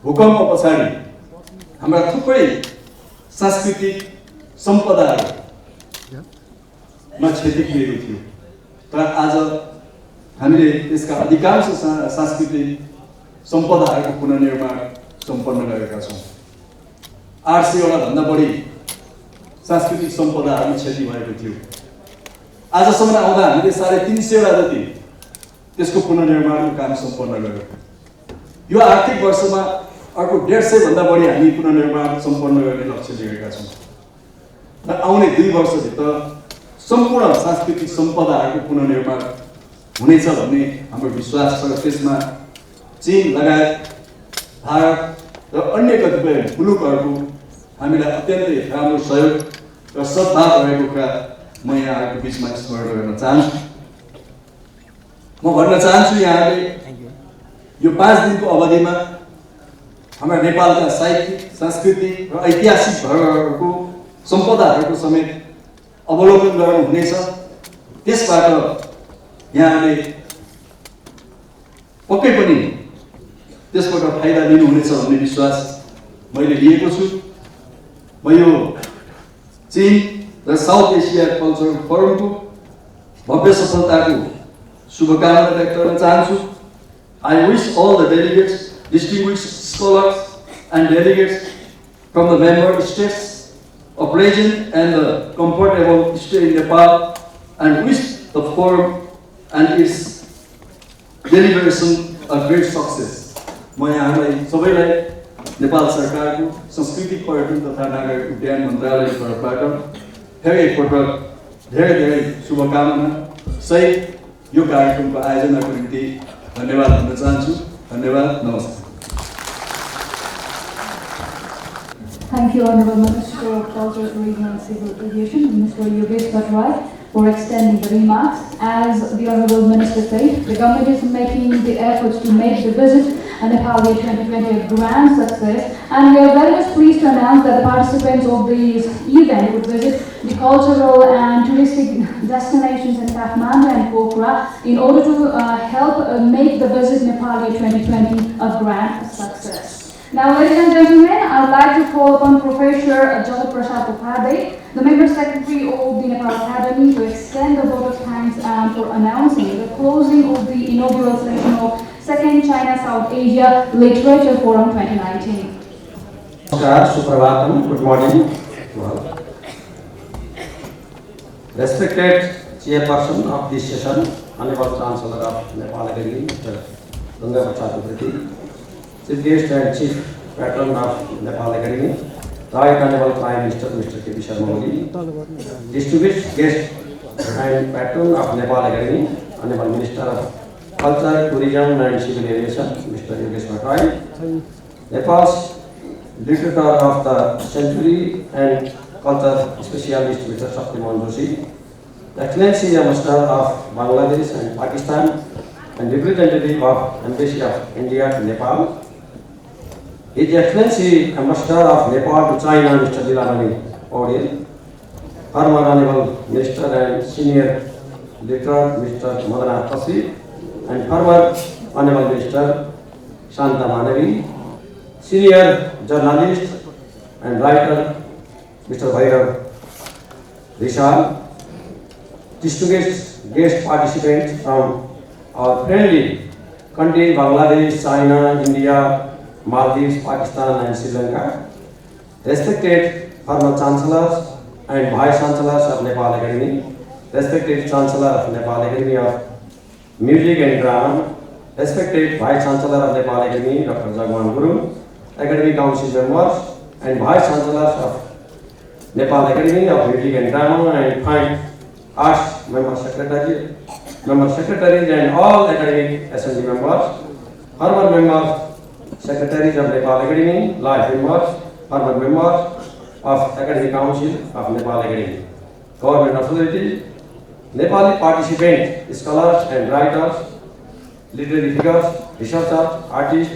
भूकम्प पछाडि हाम्रा थुप्रै सांस्कृतिक सम्पदाहरूमा क्षति पुगेको थियो, तर आज हामीले त्यसका अधिकांश सांस्कृतिक सम्पदाहरूको पुनर्निर्माण सम्पन्न गरेका छौँ। 800 वटा भन्दा बढी सांस्कृतिक सम्पदाहरू क्षति भएको थियो। आजसम्म आउँदा हामीले 350 वटा जति त्यसको पुनर्निर्माणको काम सम्पन्न गर्यौँ। यो आर्थिक वर्षमा अर्को 150 भन्दा बढी हामी पुनर्निर्माण सम्पन्न गर्ने लक्ष्य लिएका छौँ र आउने 2 वर्षभित्र सम्पूर्ण सांस्कृतिक सम्पदाहरूको पुनर्निर्माण हुनेछ भन्ने हाम्रो विश्वास छ। त्यसमा चीन लगायत भारत र अन्य कतिपय मुलुकहरूको हामीलाई अत्यन्तै राम्रो सहयोग र सद्भाव रहेको कुरा म यहाँहरूको बिचमा स्मरण गर्न चाहन्छु। म भन्न चाहन्छु यहाँले यो 5 दिनको अवधिमा हाम्रा नेपालका साहित्यिक, सांस्कृतिक र ऐतिहासिक धरोहरहरूको सम्पदाहरूको समेत अवलोकन गर्नुहुनेछ। त्यसबाट यहाँले पक्कै पनि त्यसबाट फाइदा लिनुहुनेछ भन्ने विश्वास मैले लिएको छु। म यो चीन र साउथ एसिया कल्चरल फोरमको भव्य सफलताको शुभकामना व्यक्त गर्न चाहन्छु। I wish all the delegates, distinguished scholars and delegates from the member states of region and the comfortable stay in Nepal, and wish the forum and its deliberation a great success. म यहाँलाई सबैलाई नेपाल सरकारको सांस्कृतिक पर्यटन तथा नागरिक उड्डयन मन्त्रालयको तर्फबाट फेरि एकपटक धेरै धेरै शुभकामना सहित यो कार्यक्रमको आयोजनाको निम्ति धन्यवाद भन्न चाहन्छु। धन्यवाद, नमस्ते। Thank you, Honorable Minister of Culture, Tourism and Civil Aviation, Mr. Yogesh Bhatrai, for extending the remarks. As the Honorable Minister said, the government is making the efforts to make the visit and Nepal Year 2020 a grand success, and we are very much pleased to announce that the participants of this event would visit the cultural and touristic destinations in Kathmandu and Pokhara in order to help make the visit Nepal Year 2020 a grand success. Now, ladies and gentlemen, I would like to call upon Professor Jagad Prasad Upadhyay, the Member Secretary of the Nepal Academy, to extend the vote of thanks and for announcing the closing of the inaugural session of Second China-South Asia Literature Forum 2019. Namaskar, Suprabhatam, good morning to all. Respected Chairperson of this session, Honorable Chancellor of Nepal Academy, Mr. Ganga Prasad Upadhyay, Chief Guest and Chief Patron of Nepal Academy, Right Honorable Prime Minister Mr. K.P. Sharma Oli, distinguished guest and Patron of Nepal Academy, Honorable Minister of Culture, Tourism and Civil Aviation, Mr. Yogesh Bhatrai, Nepal's Literature of the Century and Culture Specialist Mr. Shaktiman Joshi, Excellency Ambassador of Bangladesh and Pakistan, and representative of Embassy of India to Nepal, His Excellency Ambassador of Nepal to China, Mr. Dilamani Paudel, former Honorable Minister and Senior Literate Mr. Madana Kasi, and former Honorable Minister Shanta Manavi, Senior Journalist and Writer Mr. Bhairav Vishal, distinguished guest participants from our friendly countries Bangladesh, China, India, Maldives, Pakistan and Sri Lanka, respected former Chancellors and Vice Chancellors of Nepal Academy, respected Chancellor of Nepal Academy of Music and Drama, respected Vice Chancellor of Nepal Academy, Dr. Jagwan Guru, Academy Council members and Vice Chancellors of Nepal Academy of Music and Drama and Fine Arts Member Secretaries and all academic assembly members, former members, Secretaries of Nepal Academy, life members, former members of Academic Council of Nepal Academy, government authorities, Nepali participants, scholars and writers, literary figures, researchers, artists,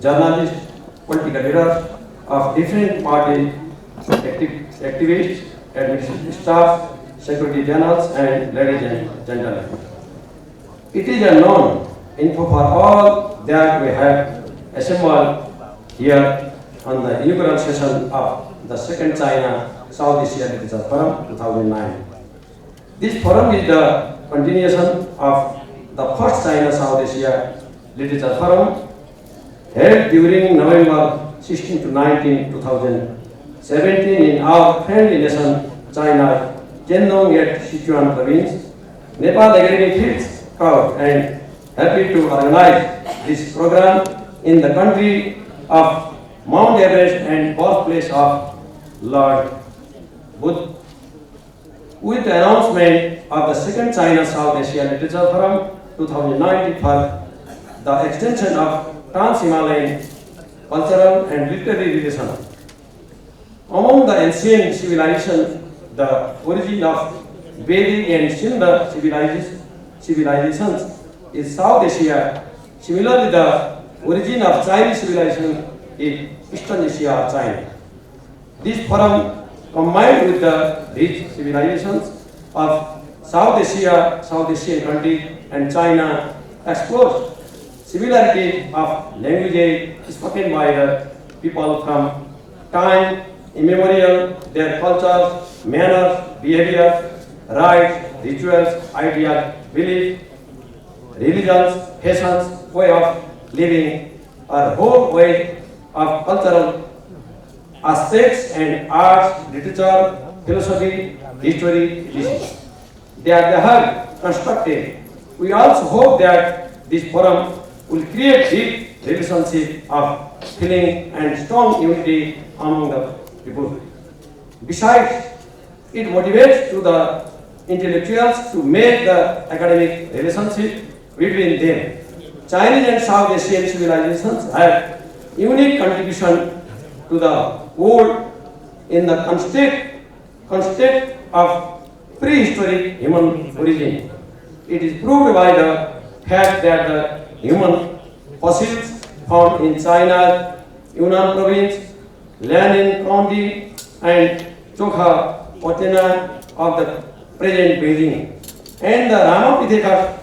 journalists, political leaders of different party activists, administrative staff, security generals, and ladies and gentlemen. It is a known info for all that we have assembled here on the inaugural session of the Second China South Asia Literature Forum 2009. This forum is the continuation of the first China South Asia Literature Forum held during November 16 to 19, 2017 in our friendly nation, China, Kendong at Sichuan province. Nepal Academy feels proud and happy to organize this program in the country of Mount Everest and birthplace of Lord Buddha. With the announcement of the Second China South Asia Literature Forum 2019 for the extension of trans-Himalayan cultural and literary relations. Among the ancient civilizations, the origin of Vedic and Shinda civilizations is South Asia. Similarly, the origin of Chinese civilization is Eastern Asia or China. This forum, combined with the rich civilizations of South Asia, South Asian countries, and China, explores similarity of languages spoken by the people from time immemorial, their cultures, manners, behavior, rites, rituals, ideas, beliefs, religions, fashions, way of living, a whole way of cultural aspects and arts, literature, philosophy, history, disease. They have constructed. We also hope that this forum will create deep relationship of feeling and strong unity among the people. Besides, it motivates to the intellectuals to make the academic relationship between them. Chinese and South Asian civilizations have unique contribution to the world in the concept of prehistoric human origin. It is proved by the fact that the human fossils found in China's Yunnan province, Liaoning County, and Chokha Otena of the present Beijing, and the Ramapithecus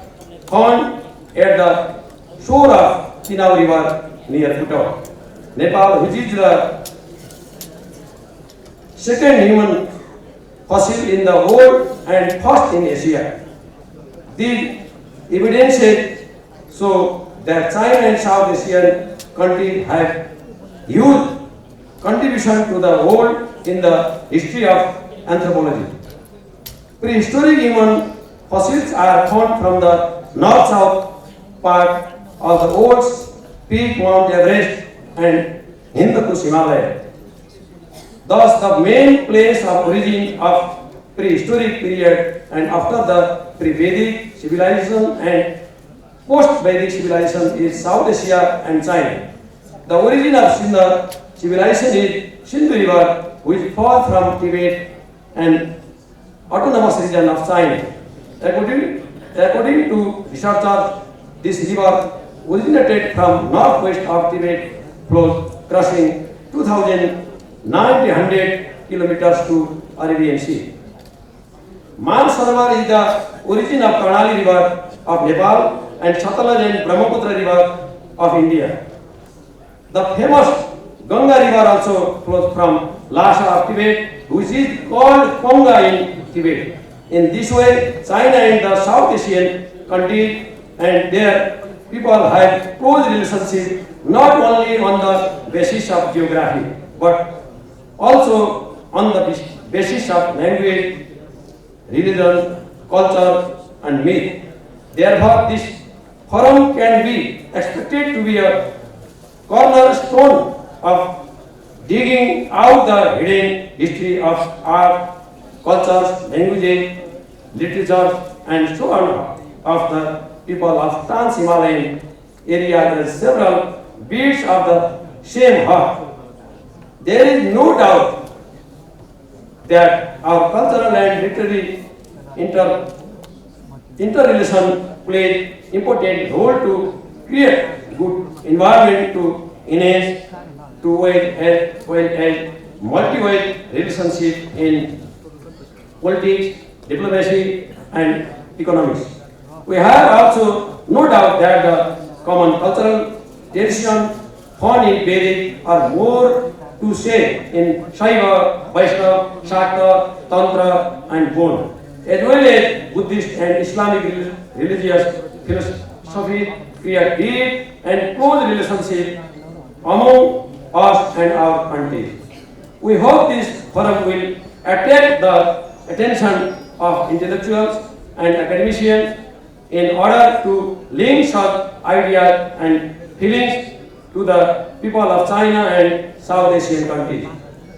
found at the shore of Chinao River near Putao, Nepal, which is the second human fossil in the world and first in Asia. These evidences show that China and South Asian countries have huge contribution to the world in the history of anthropology. Prehistoric human fossils are found from the north-south part of the old peak Mount Everest and Hindu Himalaya. Thus, the main place of origin of prehistoric period and after the pre-Vedic civilization and post-Vedic civilization is South Asia and China. The origin of Sindhu civilization is Sindhu River, which falls from Tibet and autonomous region of China. According to researchers, this river originated from northwest of Tibet, flows crossing 2,900 kilometers to Arabian Sea. Mansarovar is the origin of Karnali River of Nepal and Satluj and Brahmaputra River of India. The famous Ganga River also flows from Lhasa of Tibet, which is called Konga in Tibet. In this way, China and the South Asian countries and their people have close relationship not only on the basis of geography, but also on the basis of language, religion, culture, and myth. Therefore, this forum can be expected to be a cornerstone of digging out the hidden history of art, cultures, languages, literature, and so on of the people of trans-Himalayan area. There are several beads of the same heart. There is no doubt that our cultural and literary interrelation plays important role to create good environment to enhance two-way as well as multi-way relationship in politics, diplomacy, and economics. We have also no doubt that the common cultural tradition found in Vedic are more to say in Shaiva, Vaishnava, Shakta, Tantra, and Bon, as well as Buddhist and Islamic religious philosophy create deep and close relationship among us and our country. We hope this forum will attract the attention of intellectuals and academicians in order to link such ideas and feelings to the people of China and South Asian countries.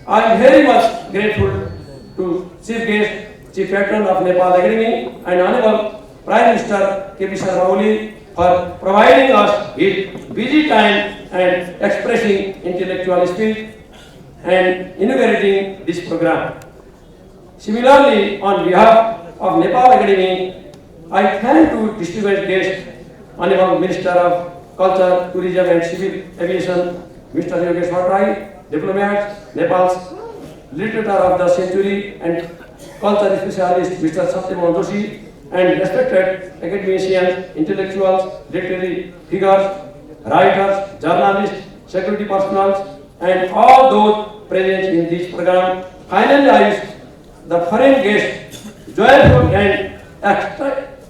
I am very much grateful to Chief Guest, Chief Patron of Nepal Academy and Honorable Prime Minister K.P. Sharma Oli for providing us his busy time and expressing intellectual speech and inaugurating this program. Similarly, on behalf of Nepal Academy, I thank to distinguished guest, Honorable Minister of Culture, Tourism and Civil Aviation, Mr. Yogesh Bhattarai, diplomats, Nepal's literature of the century and culture specialist, Mr. Satyamohan Joshi, and respected academicians, intellectuals, literary figures, writers, journalists, security personnel, and all those present in this program. Finally, I wish the foreign guests joyful and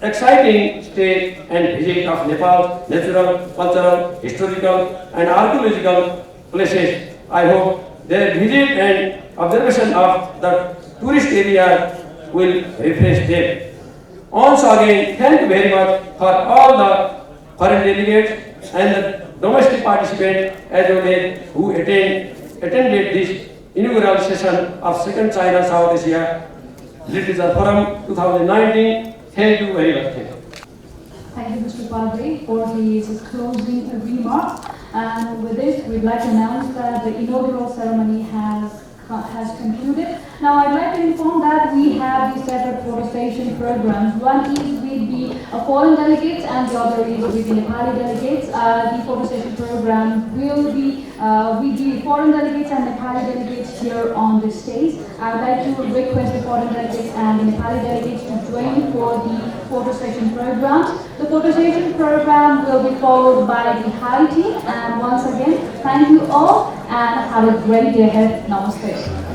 exciting stay and visit of Nepal's natural, cultural, historical, and archaeological places. I hope their visit and observation of the tourist area will refresh them. Once again, thank you very much for all the foreign delegates and the domestic participants as well as who attended this inaugural session of Second China South Asia Literature Forum 2019. Thank you very much. Thank you, Mr. Padre, for his closing remarks. And with this, we'd like to announce that the inaugural ceremony has concluded. Now, I'd like to inform that we have the separate photo station programs. One is with the foreign delegates and the other is with the Nepali delegates. The photo station program will be with the foreign delegates and Nepali delegates here on the stage. I'd like to request the foreign delegates and the Nepali delegates to join for the photo station programs. The photo station program will be followed by the high tea. And once again, thank you all and have a great day ahead. Namaste.